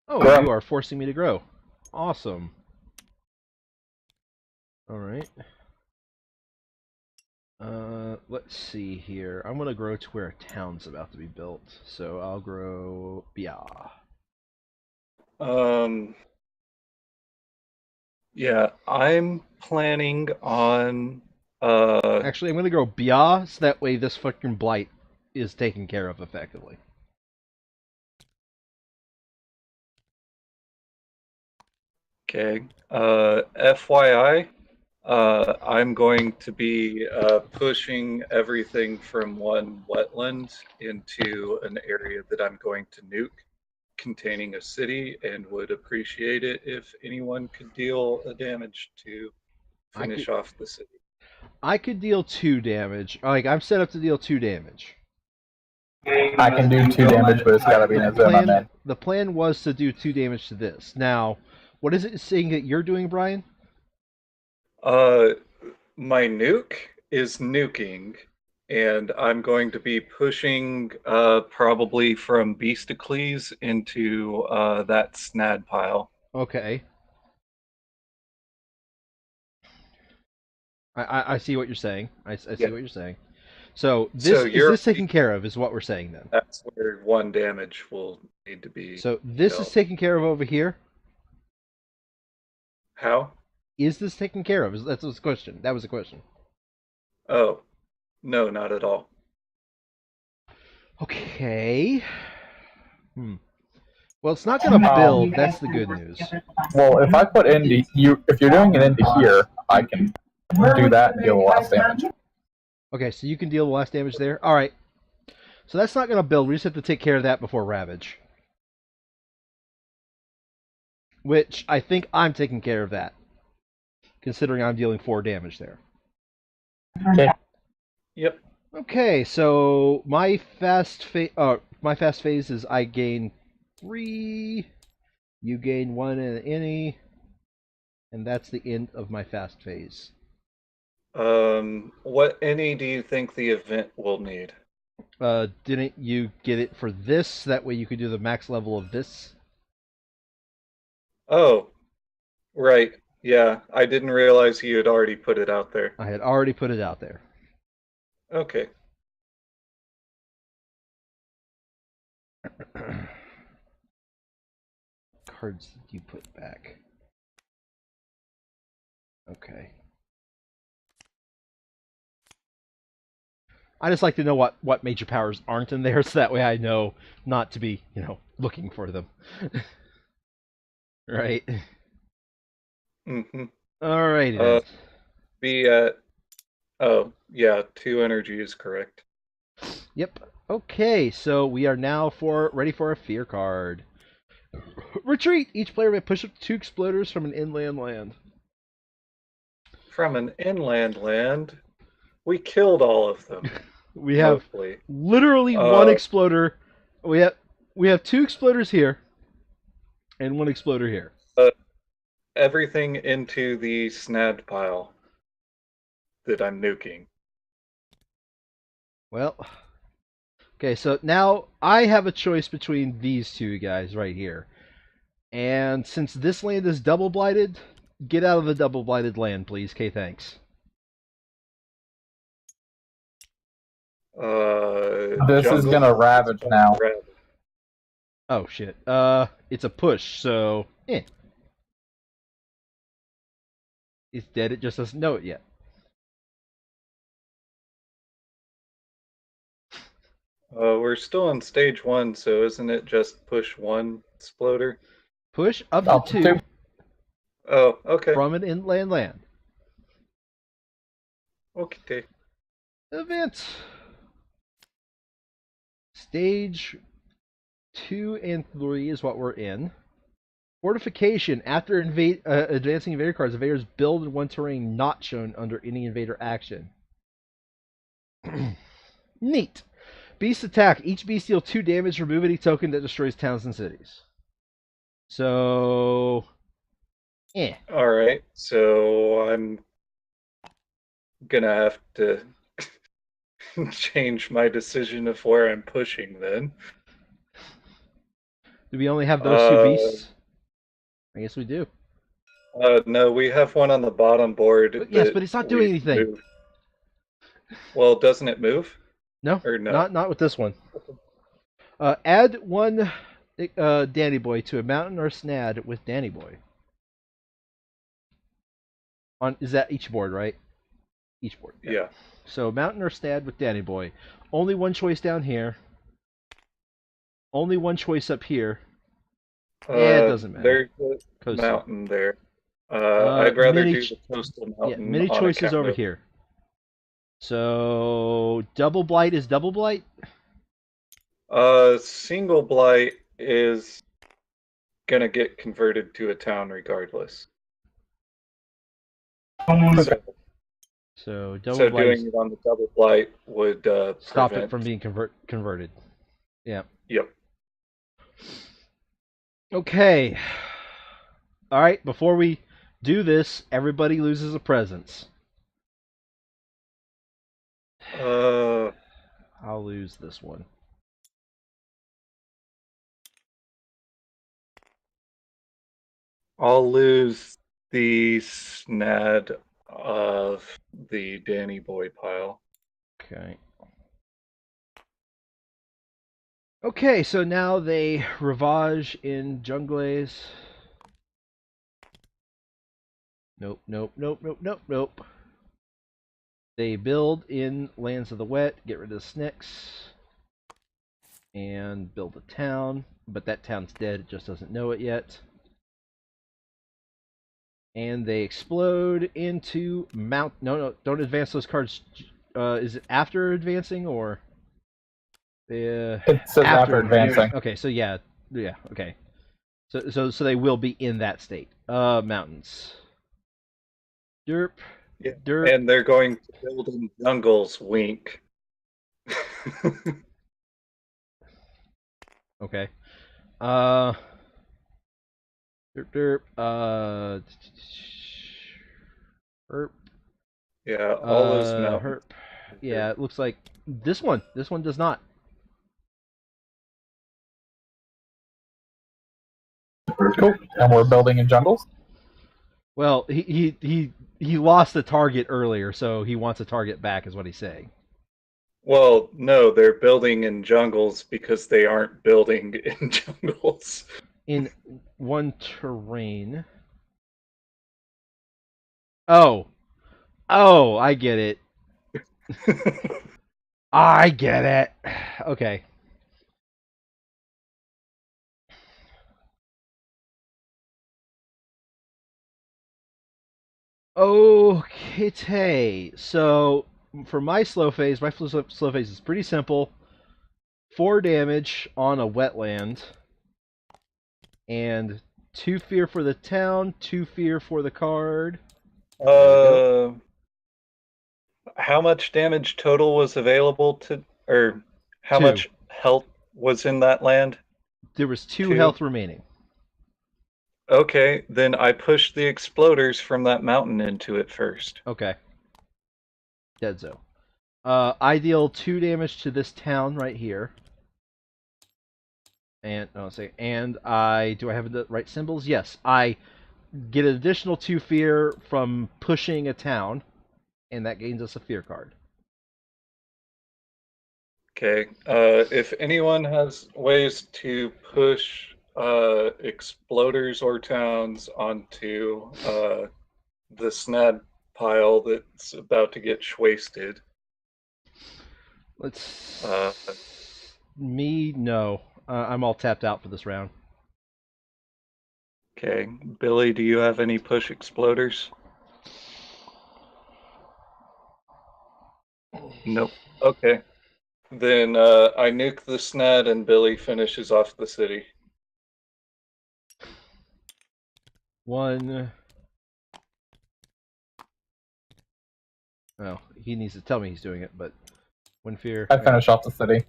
Oh, Grow. you are forcing me to grow. Awesome. Alright. Let's see here. I'm gonna grow to where a town's about to be built. So I'll grow Bia. Yeah, I'm planning on Actually, I'm gonna grow Bia, so that way this fucking blight is taken care of effectively. okay. FYI, I'm going to be pushing everything from one wetland into an area that I'm going to nuke, containing a city, and would appreciate it if anyone could deal a damage to finish off the city. I could deal 2 damage. Like, I'm set up to deal 2 damage. I can do 2 damage, but it's gotta be in a zone I'm in. The plan was to do 2 damage to this. Now, what is it saying that you're doing, Brian? My nuke is nuking, and I'm going to be pushing probably from Beastocles into that snad pile. Okay. I see what you're saying. I see Yeah. what you're saying. So So is this taken care of? Is what we're saying then? That's where 1 damage will need to be. So this is taken care of over here. How? Is this taken care of? That's the question. That was the question. Oh, no, not at all. Okay. Well, it's not going to build. That's the good news. Well, if I put into you, if you're doing it into here, I can do that and deal the last damage. Okay, so you can deal the last damage there. All right. So that's not going to build. We just have to take care of that before Ravage. Which I think I'm taking care of that, considering I'm dealing 4 damage there. Okay. Yep. Okay, so my fast phase is I gain 3, you gain 1 and any, and that's the end of my fast phase. What any do you think the event will need? Didn't you get it for this? That way you could do the max level of this? Oh, right. Yeah, I didn't realize you had already put it out there. I had already put it out there. Okay. Cards did you put back? Okay. I just like to know what major powers aren't in there, so that way I know not to be, looking for them. Right. Mm-hmm. Alrighty then. Be at. Oh, yeah, 2 energy is correct. Yep. Okay, so we are now ready for a fear card. Retreat! Each player may push up 2 exploders from an inland land. From an inland land, we killed all of them. We have Mostly. literally one exploder. We have 2 exploders here, and 1 exploder here. Everything into the snad pile that I'm nuking. Well, okay, so now I have a choice between these 2 guys right here. And since this land is double blighted, get out of the double blighted land, please. Okay, thanks. This is gonna ravage now. Oh shit. It's a push, so it's dead. It just doesn't know it yet. We're still on stage 1, so isn't it just push 1 exploder? Push up to 2 Oh, okay. from an inland land. Okay. Event. Stage 2 and 3 is what we're in. Fortification. After advancing invader cards, invaders build in one terrain not shown under any invader action. Neat. Beast attack. Each beast deal 2 damage. Remove any token that destroys towns and cities. So, Alright, so I'm gonna have to change my decision of where I'm pushing then. Do we only have those 2 beasts? I guess we do. No, we have one on the bottom board. Yes, but it's not doing anything. Moved. Well, doesn't it move? No, or no? not with this one. Add 1 Danny Boy to a mountain or snad with Danny Boy. Is that each board, right? Each board. Yeah. So mountain or snad with Danny Boy. Only 1 choice down here. Only 1 choice up here. It doesn't matter. There's a Coastal. mountain there. I'd rather do the coastal mountain. Yeah, many choices over here. So double blight is double blight? Single blight is gonna get converted to a town regardless. So double So blight doing it on the double blight would stop prevent... it from being converted. Yeah. Yep. Okay. All right. Before we do this, everybody loses a presence. I'll lose this one. I'll lose the snad of the Danny Boy pile. Okay. Okay, so now they ravage in jungles. Nope, nope, nope, nope, nope, nope. They build in Lands of the Wet, get rid of the Snicks, and build a town. But that town's dead, it just doesn't know it yet. And they explode into Mount... No, don't advance those cards. Is it after advancing, or... It says after advancing. Okay, so yeah, okay. So they will be in that state. Mountains. Derp. Yeah. Derp. And they're going to build in jungles, wink. Okay. Derp, derp. Herp. Yeah, all those mountains. Herp. Yeah, it looks like this one. This one does not. Cool. And we're building in jungles? Well, he lost the target earlier, so he wants a target back, is what he's saying. Well, no, they're building in jungles because they aren't building in jungles. In one terrain. Oh. Oh, I get it. I get it. Okay. Okay. So for my slow phase, slow phase is pretty simple. 4 damage on a wetland, and 2 fear for the town, 2 fear for the card. There we go. How much damage total was available to, or how 2. much health was in that land? There was 2 2? health remaining. Okay, then I pushed the exploders from that mountain into it first. Okay. Dead zone. I deal 2 damage to this town right here. And do I have the right symbols? Yes. I get an additional 2 fear from pushing a town, and that gains us a fear card. Okay, if anyone has ways to push exploders or towns onto the snad pile that's about to get wasted. Let's. Uh, Me, no. I'm all tapped out for this round. okay, Billy, do you have any push exploders? Nope. Okay. Then I nuke the snad and Billy finishes off the city. 1. Oh, he needs to tell me he's doing it, but 1 fear. I finish off the city.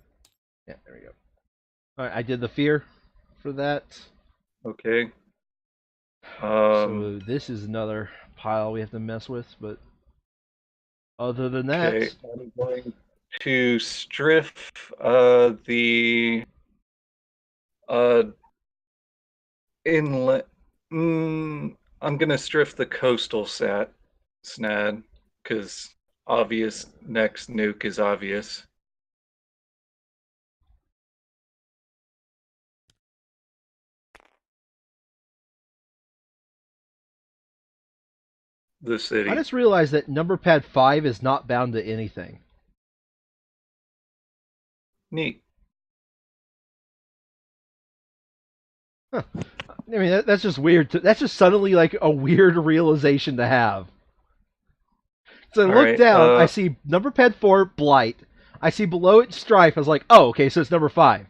Yeah, there we go. Alright, I did the fear for that. Okay. So this is another pile we have to mess with, but other than that, okay, I'm going to striff the inlet. I'm gonna striff the coastal snad because obvious next nuke is obvious. The I city. just realized that number pad 5 is not bound to anything. Neat. Huh. I mean, that's just weird. That's just suddenly like a weird realization to have. So I look Alright, down, I see number pad 4, Blight. I see below it Strife. I was like, oh, okay, so it's number 5.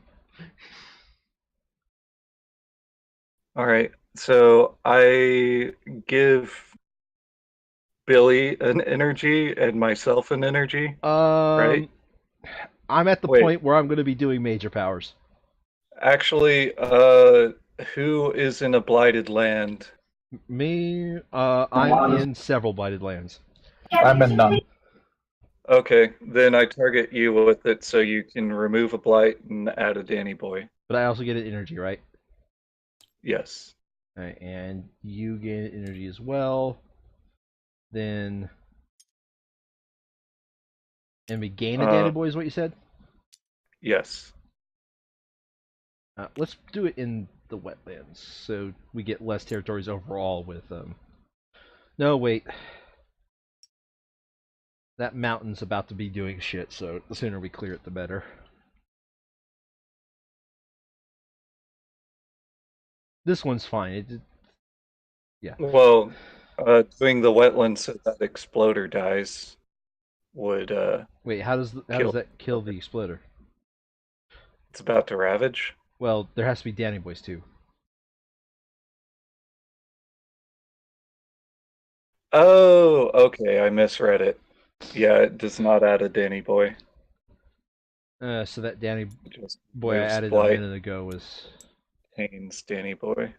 Alright, so I give Billy an energy and myself an energy, right? I'm at the Wait. point where I'm going to be doing major powers. Actually, who is in a blighted land? Me, I'm in several blighted lands. I'm in none. Okay, then I target you with it so you can remove a blight and add a Danny boy. But I also get an energy, right? Yes. All right, and you gain energy as well. Then, and we gain a Danny boy is what you said? Yes. Let's do it in the wetlands, so we get less territories overall with No, wait. That mountain's about to be doing shit, so the sooner we clear it, the better. This one's fine. Yeah. Well, doing the wetlands so that exploder dies would Wait, how does that kill the exploder? It's about to ravage. Well, there has to be Danny boys too. Oh, okay, I misread it. Yeah, it does not add a Danny boy. So that Danny Just boy I moves added blight, a minute ago was contains Danny boy.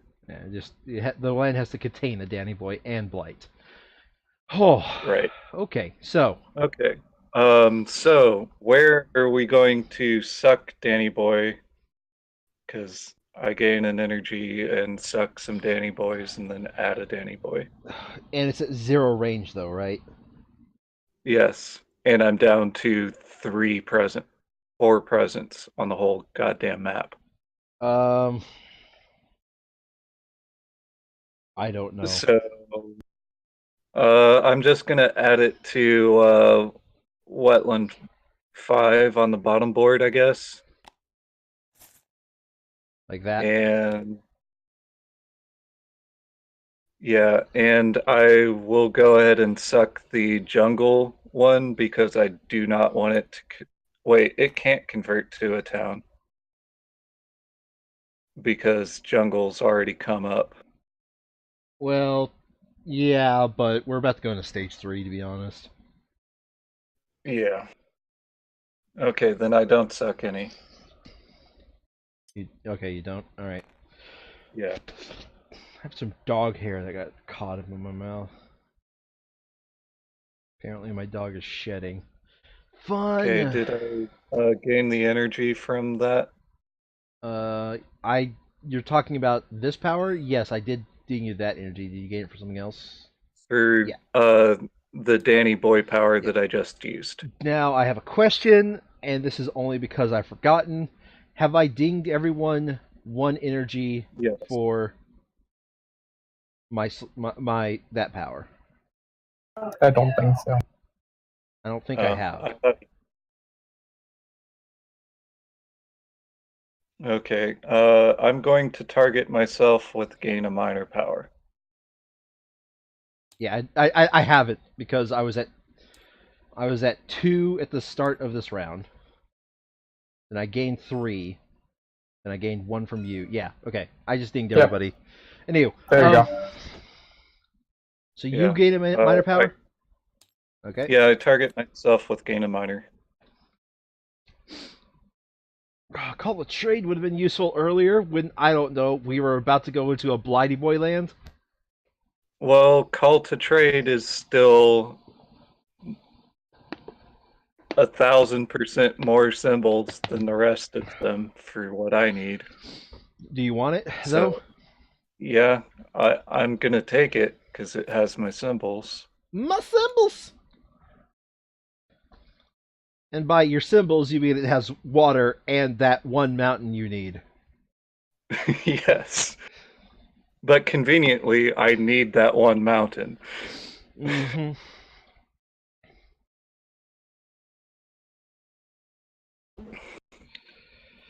yeah, the line has to contain a Danny boy and blight. Oh, Right. Okay, so Okay. So where are we going to suck Danny boy? Because I gain an energy and suck some Danny boys and then add a Danny boy. and it's at 0 range though, right? Yes. and I'm down to 4 presents on the whole goddamn map. I don't know. So, I'm just gonna add it to wetland 5 on the bottom board, I guess. Like that? And yeah, and I will go ahead and suck the jungle one because I do not want it to. Wait, it can't convert to a town because jungle's already come up. Well, yeah, but we're about to go into stage 3, to be honest. Yeah. Okay, then I don't suck any. Okay, you don't? Alright. Yeah. I have some dog hair that got caught up in my mouth. Apparently my dog is shedding. Fun! Okay, did I gain the energy from that? You're talking about this power? Yes, I did ding you that energy. Did you gain it for something else? Or Yeah. the Danny Boy power Yeah. that I just used? Now I have a question, and this is only because I've forgotten. Have I dinged everyone one energy Yes. for my that power? I don't think so. I don't think I have. I thought. Okay, I'm going to target myself with gain a minor power. Yeah, I have it because I was at 2 at the start of this round. Then I gained 3. Then I gained 1 from you. Yeah, okay. I just dinged everybody. Anywho, There you go. so Yeah, you gain a minor power? Okay. Yeah, I target myself with gain a minor. Call the trade would have been useful earlier when, I don't know, we were about to go into a Blighty Boy land. Well, call to trade is still 1,000% more symbols than the rest of them for what I need. Do you want it, though? So, yeah, I'm gonna take it because it has my symbols. My symbols! And by your symbols, you mean it has water and that one mountain you need. Yes. But conveniently, I need that one mountain. Mm-hmm.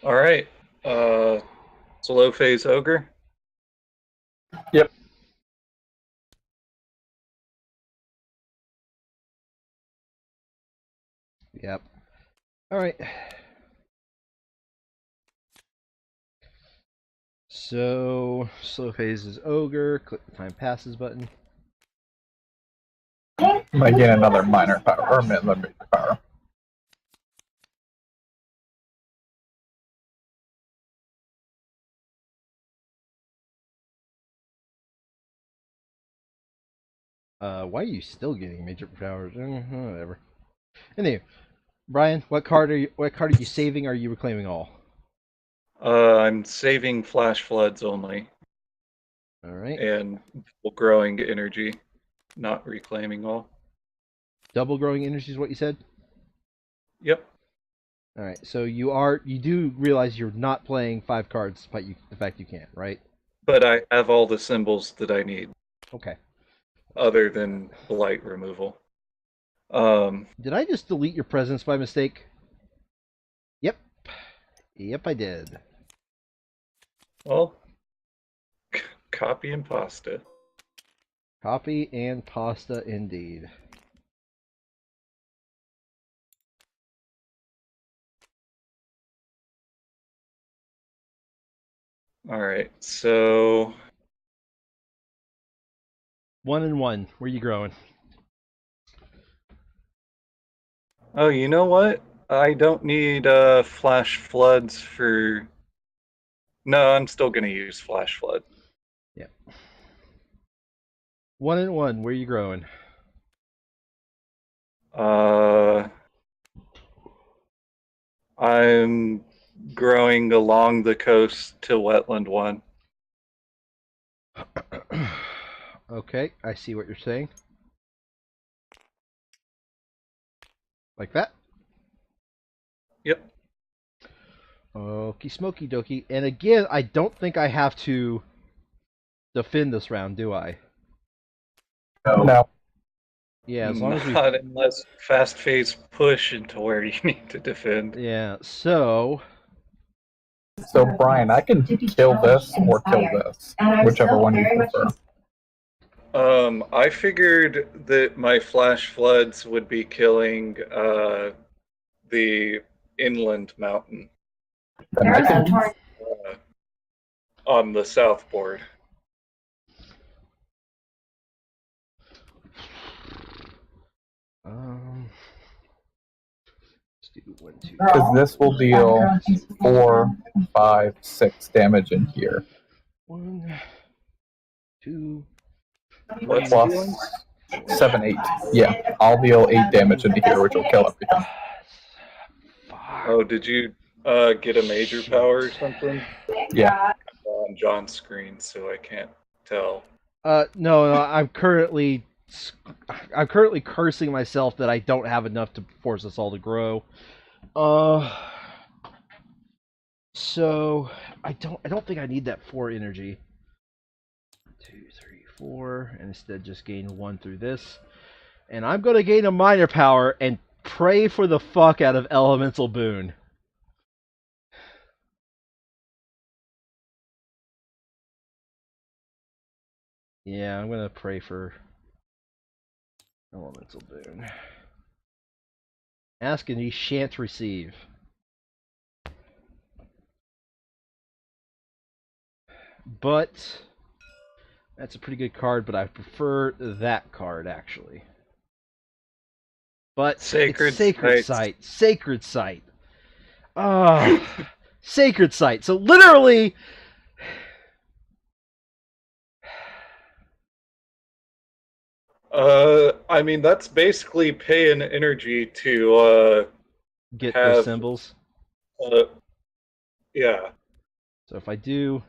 All right. Slow phase ogre. Yep. Yep. All right. So, slow phase is ogre. Click the time passes button. Might gain another minor power or another major power. Why are you still getting major powers? Whatever. Anyway, Brian, what card are you saving? Or are you reclaiming all? I'm saving flash floods only All right. and growing energy, not reclaiming all. Double growing energy is what you said. Yep. All right. So you do realize you're not playing 5 cards, but the fact you can't, right? But I have all the symbols that I need, Okay. other than blight removal. Did I just delete your presence by mistake? Yep. Yep, I did. Well, copy and pasta. Copy and pasta indeed. All right, so 1 and 1. Where you growing? oh, you know what? I don't need flash floods for. No, I'm still gonna use flash flood. Yep. 1 and 1. Where you growing? I'm growing along the coast to wetland 1. Okay, I see what you're saying. Like that? Yep. Okie smoky dokie. And again, I don't think I have to defend this round, do I? No. Yeah, as long as we. Not unless fast phase push into where you need to defend. Yeah, so. So, Brian, I can kill this or kill this, whichever one you prefer. I figured that my flash floods would be killing the inland mountain Then I can, on the south board. Let's do 1, 2, because this will deal 4, 5, 6 damage in here. 1, 2. What's Plus doing? 7, 8. Yeah, I'll deal 8 damage into here, which will kill everything. Oh, did you get a major power or something? Yeah. On John's screen, so I can't tell. No, I'm currently cursing myself that I don't have enough to force us all to grow. So I don't think I need that 4 energy. 2, 3, 4, and instead just gain 1 through this. And I'm gonna gain a minor power and pray for the fuck out of Elemental Boon. Yeah, I'm gonna pray for Elemental Boon. Ask and ye shan't receive. But that's a pretty good card, but I prefer that card actually. But Sacred it's Sacred Sites. Site. Sacred Site. Oh, Sacred Site. So literally I mean, that's basically paying energy to get have, those symbols. Yeah. So if I do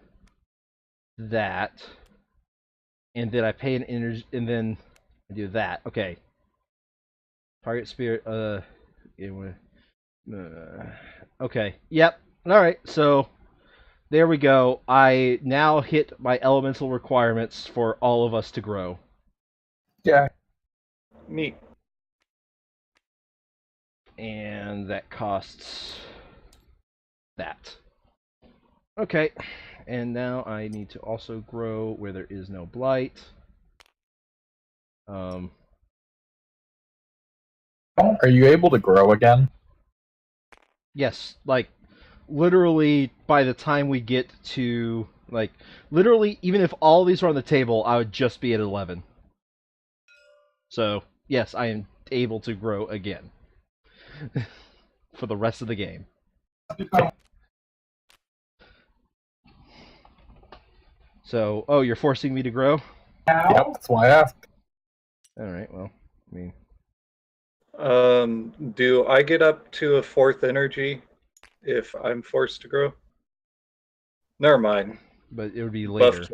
that, and then I pay an energy, and then I do that. Okay. Target spirit. Okay. Yep. All right. So there we go. I now hit my elemental requirements for all of us to grow. Yeah. Neat. And that costs that. Okay. And now I need to also grow where there is no blight. Are you able to grow again? Yes, like literally by the time we get to like literally even if all these were on the table, I would just be at 11. So, yes, I am able to grow again. For the rest of the game. So, oh, you're forcing me to grow? Yep, that's why I asked. Alright, well, I mean... Do I get up to a 4th energy if I'm forced to grow? Never mind. But it would be later.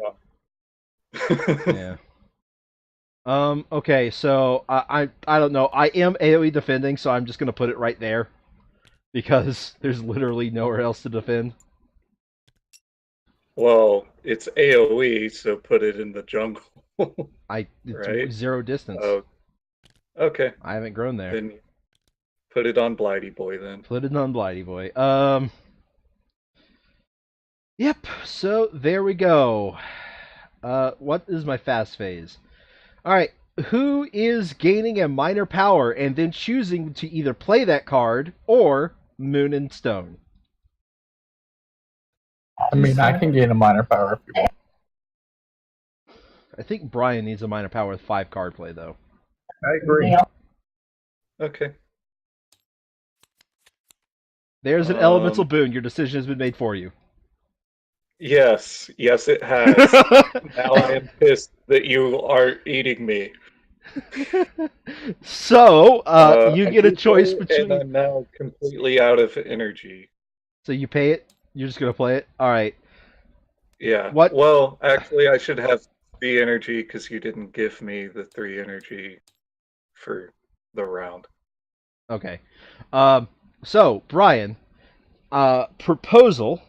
Yeah. Okay, so I don't know. I am AoE defending, so I'm just gonna put it right there. Because there's literally nowhere else to defend. Well, it's AoE, so put it in the jungle. It's right? 0 distance. Oh, okay. I haven't grown there. Then put it on Blighty Boy then. Put it on Blighty Boy. Yep, so there we go. What is my fast phase? Alright, who is gaining a minor power and then choosing to either play that card or Moon and Stone? I mean, I can gain a minor power if you want. I think Brian needs a minor power with 5 card play, though. I agree. Okay. There's an elemental boon. Your decision has been made for you. Yes, it has. Now I am pissed that you are eating me. So, you get a choice between... And I'm now completely out of energy. So you pay it? You're just going to play it? Alright. Yeah. What? Well, actually, I should have the energy because you didn't give me the 3 energy for the round. Okay. So Brian, proposal: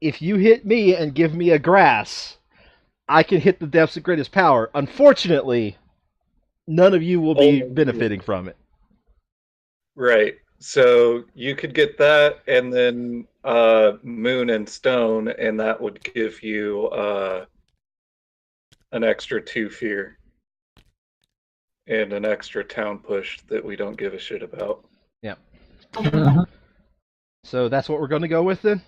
if you hit me and give me a grass, I can hit the depths of greatest power. Unfortunately, none of you will be Only you. benefiting from it. Right. So you could get that and then moon and stone, and that would give you an extra 2 fear and an extra town push that we don't give a shit about. Yeah. Mhm. So that's what we're going to go with then.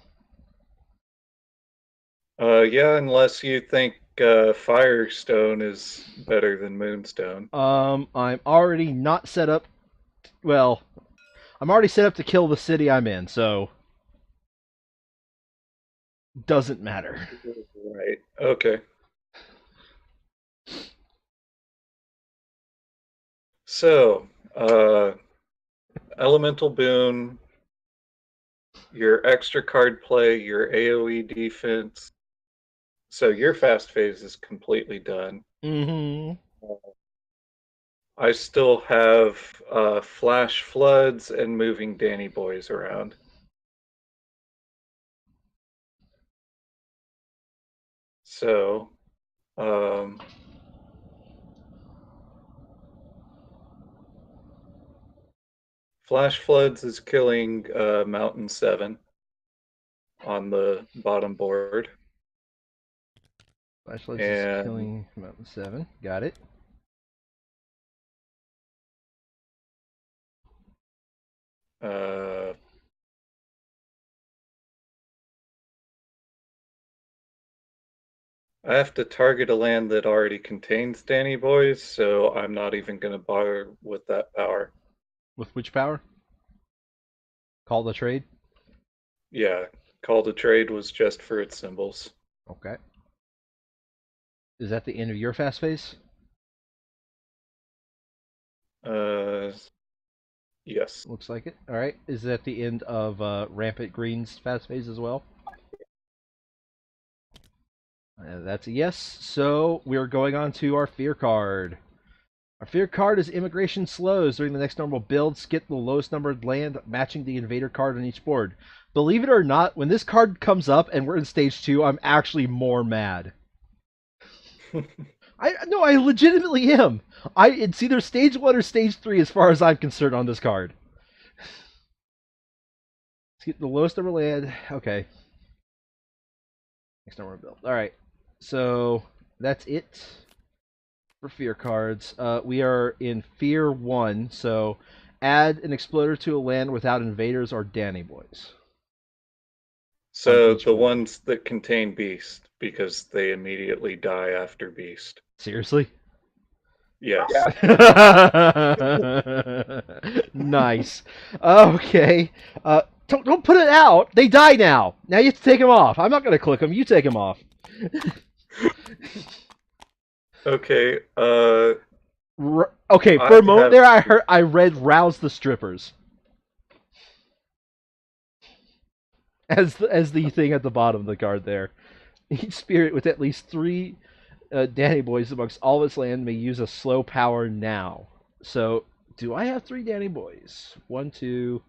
Yeah, unless you think Firestone is better than Moonstone. I'm already not set up. Well, I'm already set up to kill the city I'm in, so doesn't matter. Right. Okay. So, Elemental Boon, your extra card play, your AoE defense. So your fast phase is completely done. Mm-hmm. I still have Flash Floods and moving Danny Boys around. So, um, Flash Floods is killing Mountain 7 on the bottom board. Flashlights is And killing Mountain 7. Got it. uh, I have to target a land that already contains Danny Boys, so I'm not even going to bother with that power. With which power? Call the trade? Yeah, Call to Trade was just for its symbols. Okay. Is that the end of your fast phase? Uh, yes. Looks like it. Alright. Is that the end of Rampant Green's fast phase as well? That's a yes. So we're going on to our fear card. Our fear card is Immigration Slows. During the next normal build, skip the lowest numbered land matching the invader card on each board. Believe it or not, when this card comes up and we're in stage 2, I'm actually more mad. I legitimately am. It's either stage 1 or stage 3 as far as I'm concerned on this card. Skip the lowest number land. Okay. Next number build. Alright. So that's it for fear cards. We are in Fear 1, so add an exploder to a land without invaders or Danny Boys. So each the board. ones that contain Beast, because they immediately die after Beast. Seriously? Yes. Nice. Okay. Don't put it out. They die now. Now you have to take them off. I'm not going to click them. You take them off. Okay. Okay, for a moment there, I read "rouse the strippers" as the thing at the bottom of the card there. Each spirit with at least 3 Danny Boys amongst all of its land may use a slow power now. So, do I have 3 Danny Boys? 1, 2.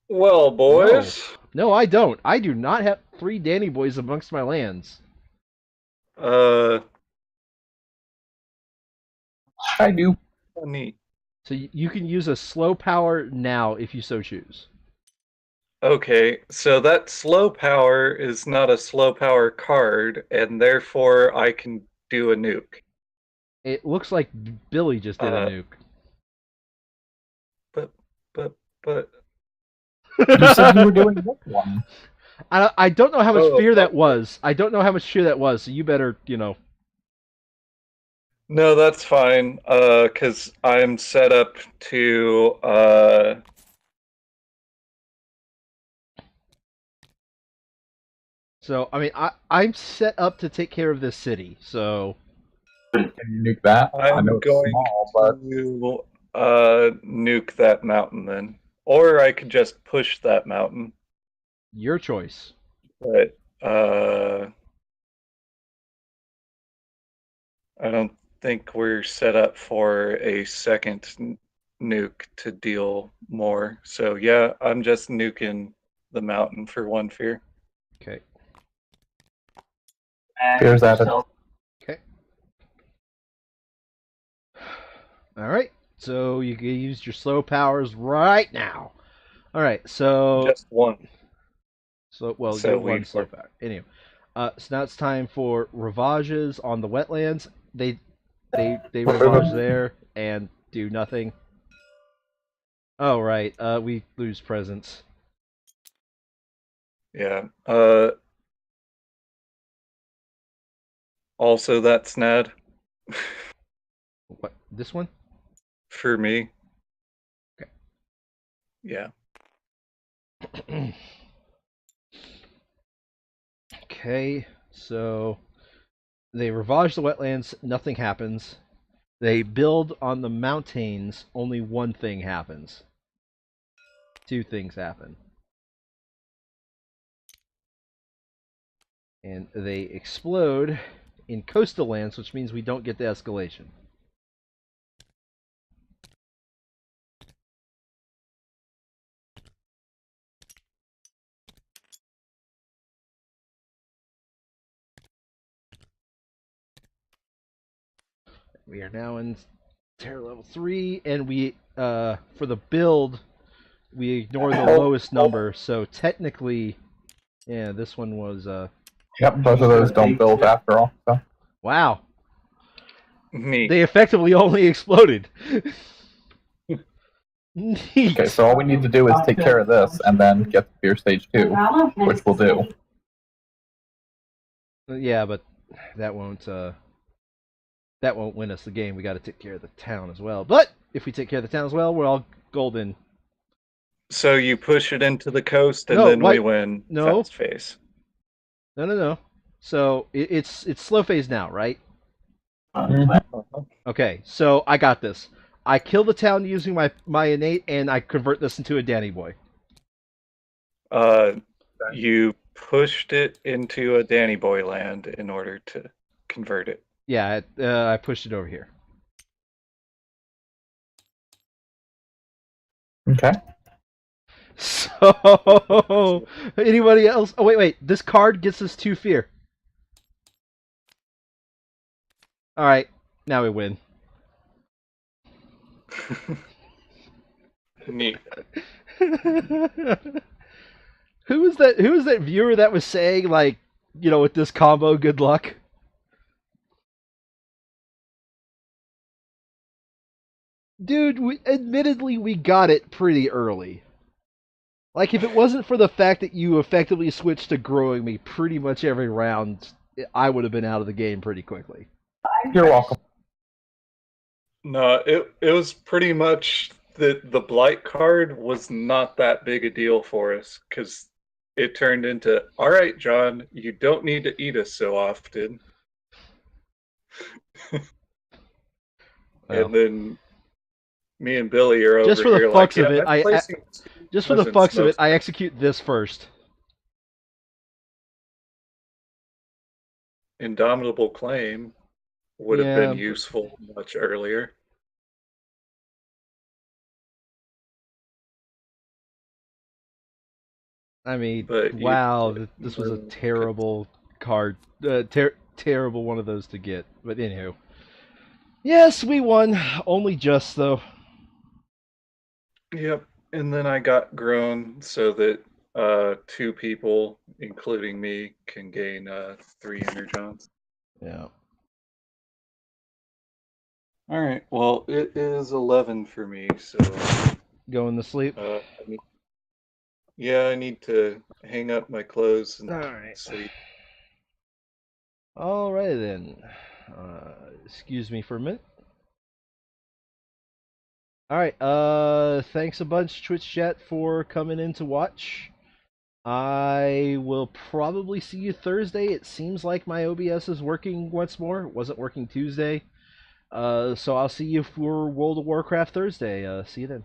Well, boys. No, I don't. I do not have 3 Danny Boys amongst my lands. I do. Neat. So you can use a slow power now if you so choose. Okay, so that slow power is not a slow power card, and therefore I can do a nuke. It looks like Billy just did a Uh, nuke. but. You said you were doing this one. I don't know how much Oh, fear that okay. was. I don't know how much fear that was. So you better, No, that's fine. Because I'm set up to So I mean, I'm set up to take care of this city. So Can you nuke that? I know I'm it's going small, but to nuke that mountain then, or I could just push that mountain. your choice. But I don't think we're set up for a second nuke to deal more. So yeah, I'm just nuking the mountain for 1 fear. Okay. Fear's added. Okay. All right. So you can use your slow powers right now. All right. So Just one. well, So you have one we slow power. Anyway, so now it's time for ravages on the wetlands. They ravage there and do nothing. Oh right. We lose presence. Yeah. Also that's Snad What? This one? for me. Okay. Yeah. Okay. So they ravage the wetlands. Nothing happens. They build on the mountains. Only one thing happens. Two things happen. And they explode in coastal lands, which means we don't get the escalation. We are now in terror level 3, and we, for the build, we ignore the lowest number, so technically, yeah, this one was, Yep, both of those don't build after all. So. wow. Neat. They effectively only exploded. Neat. Okay, so all we need to do is take care of this and then get to Fear Stage 2, which we'll do. Yeah, but that won't win us the game. We got to take care of the town as well. But if we take care of the town as well, we're all golden. So you push it into the coast and No, then we wait. win No. fast phase. No. So it's slow phase now, right? Uh-huh. Okay, so I got this. I kill the town using my innate, and I convert this into a Danny boy. You pushed it into a Danny Boy land in order to convert it. Yeah, I pushed it over here. Okay. So, anybody else? Oh, wait. This card gets us 2 fear. All right, now we win. Neat. Who was that viewer that was saying, like, with this combo, good luck? Dude, admittedly, we got it pretty early. Like, if it wasn't for the fact that you effectively switched to growing me pretty much every round, I would have been out of the game pretty quickly. You're welcome. No, it was pretty much the blight card was not that big a deal for us because it turned into, all right, John, you don't need to eat us so often. And then me and Billy are over just for the here fucks like, of it, I execute this first. Indomitable Claim would have been useful much earlier. I mean, But wow, this was a terrible card. Terrible one of those to get. But anywho. Yes, we won. Only just, though. Yep. And then I got grown so that 2 people, including me, can gain 3 energons. Yeah. All right. Well, it is 11 for me, so Going to sleep. I need to hang up my clothes and Alright. sleep. Alright then. Excuse me for a minute. Alright, thanks a bunch, Twitch chat, for coming in to watch. I will probably see you Thursday. It seems like my OBS is working once more. It wasn't working Tuesday. So I'll see you for World of Warcraft Thursday. See you then.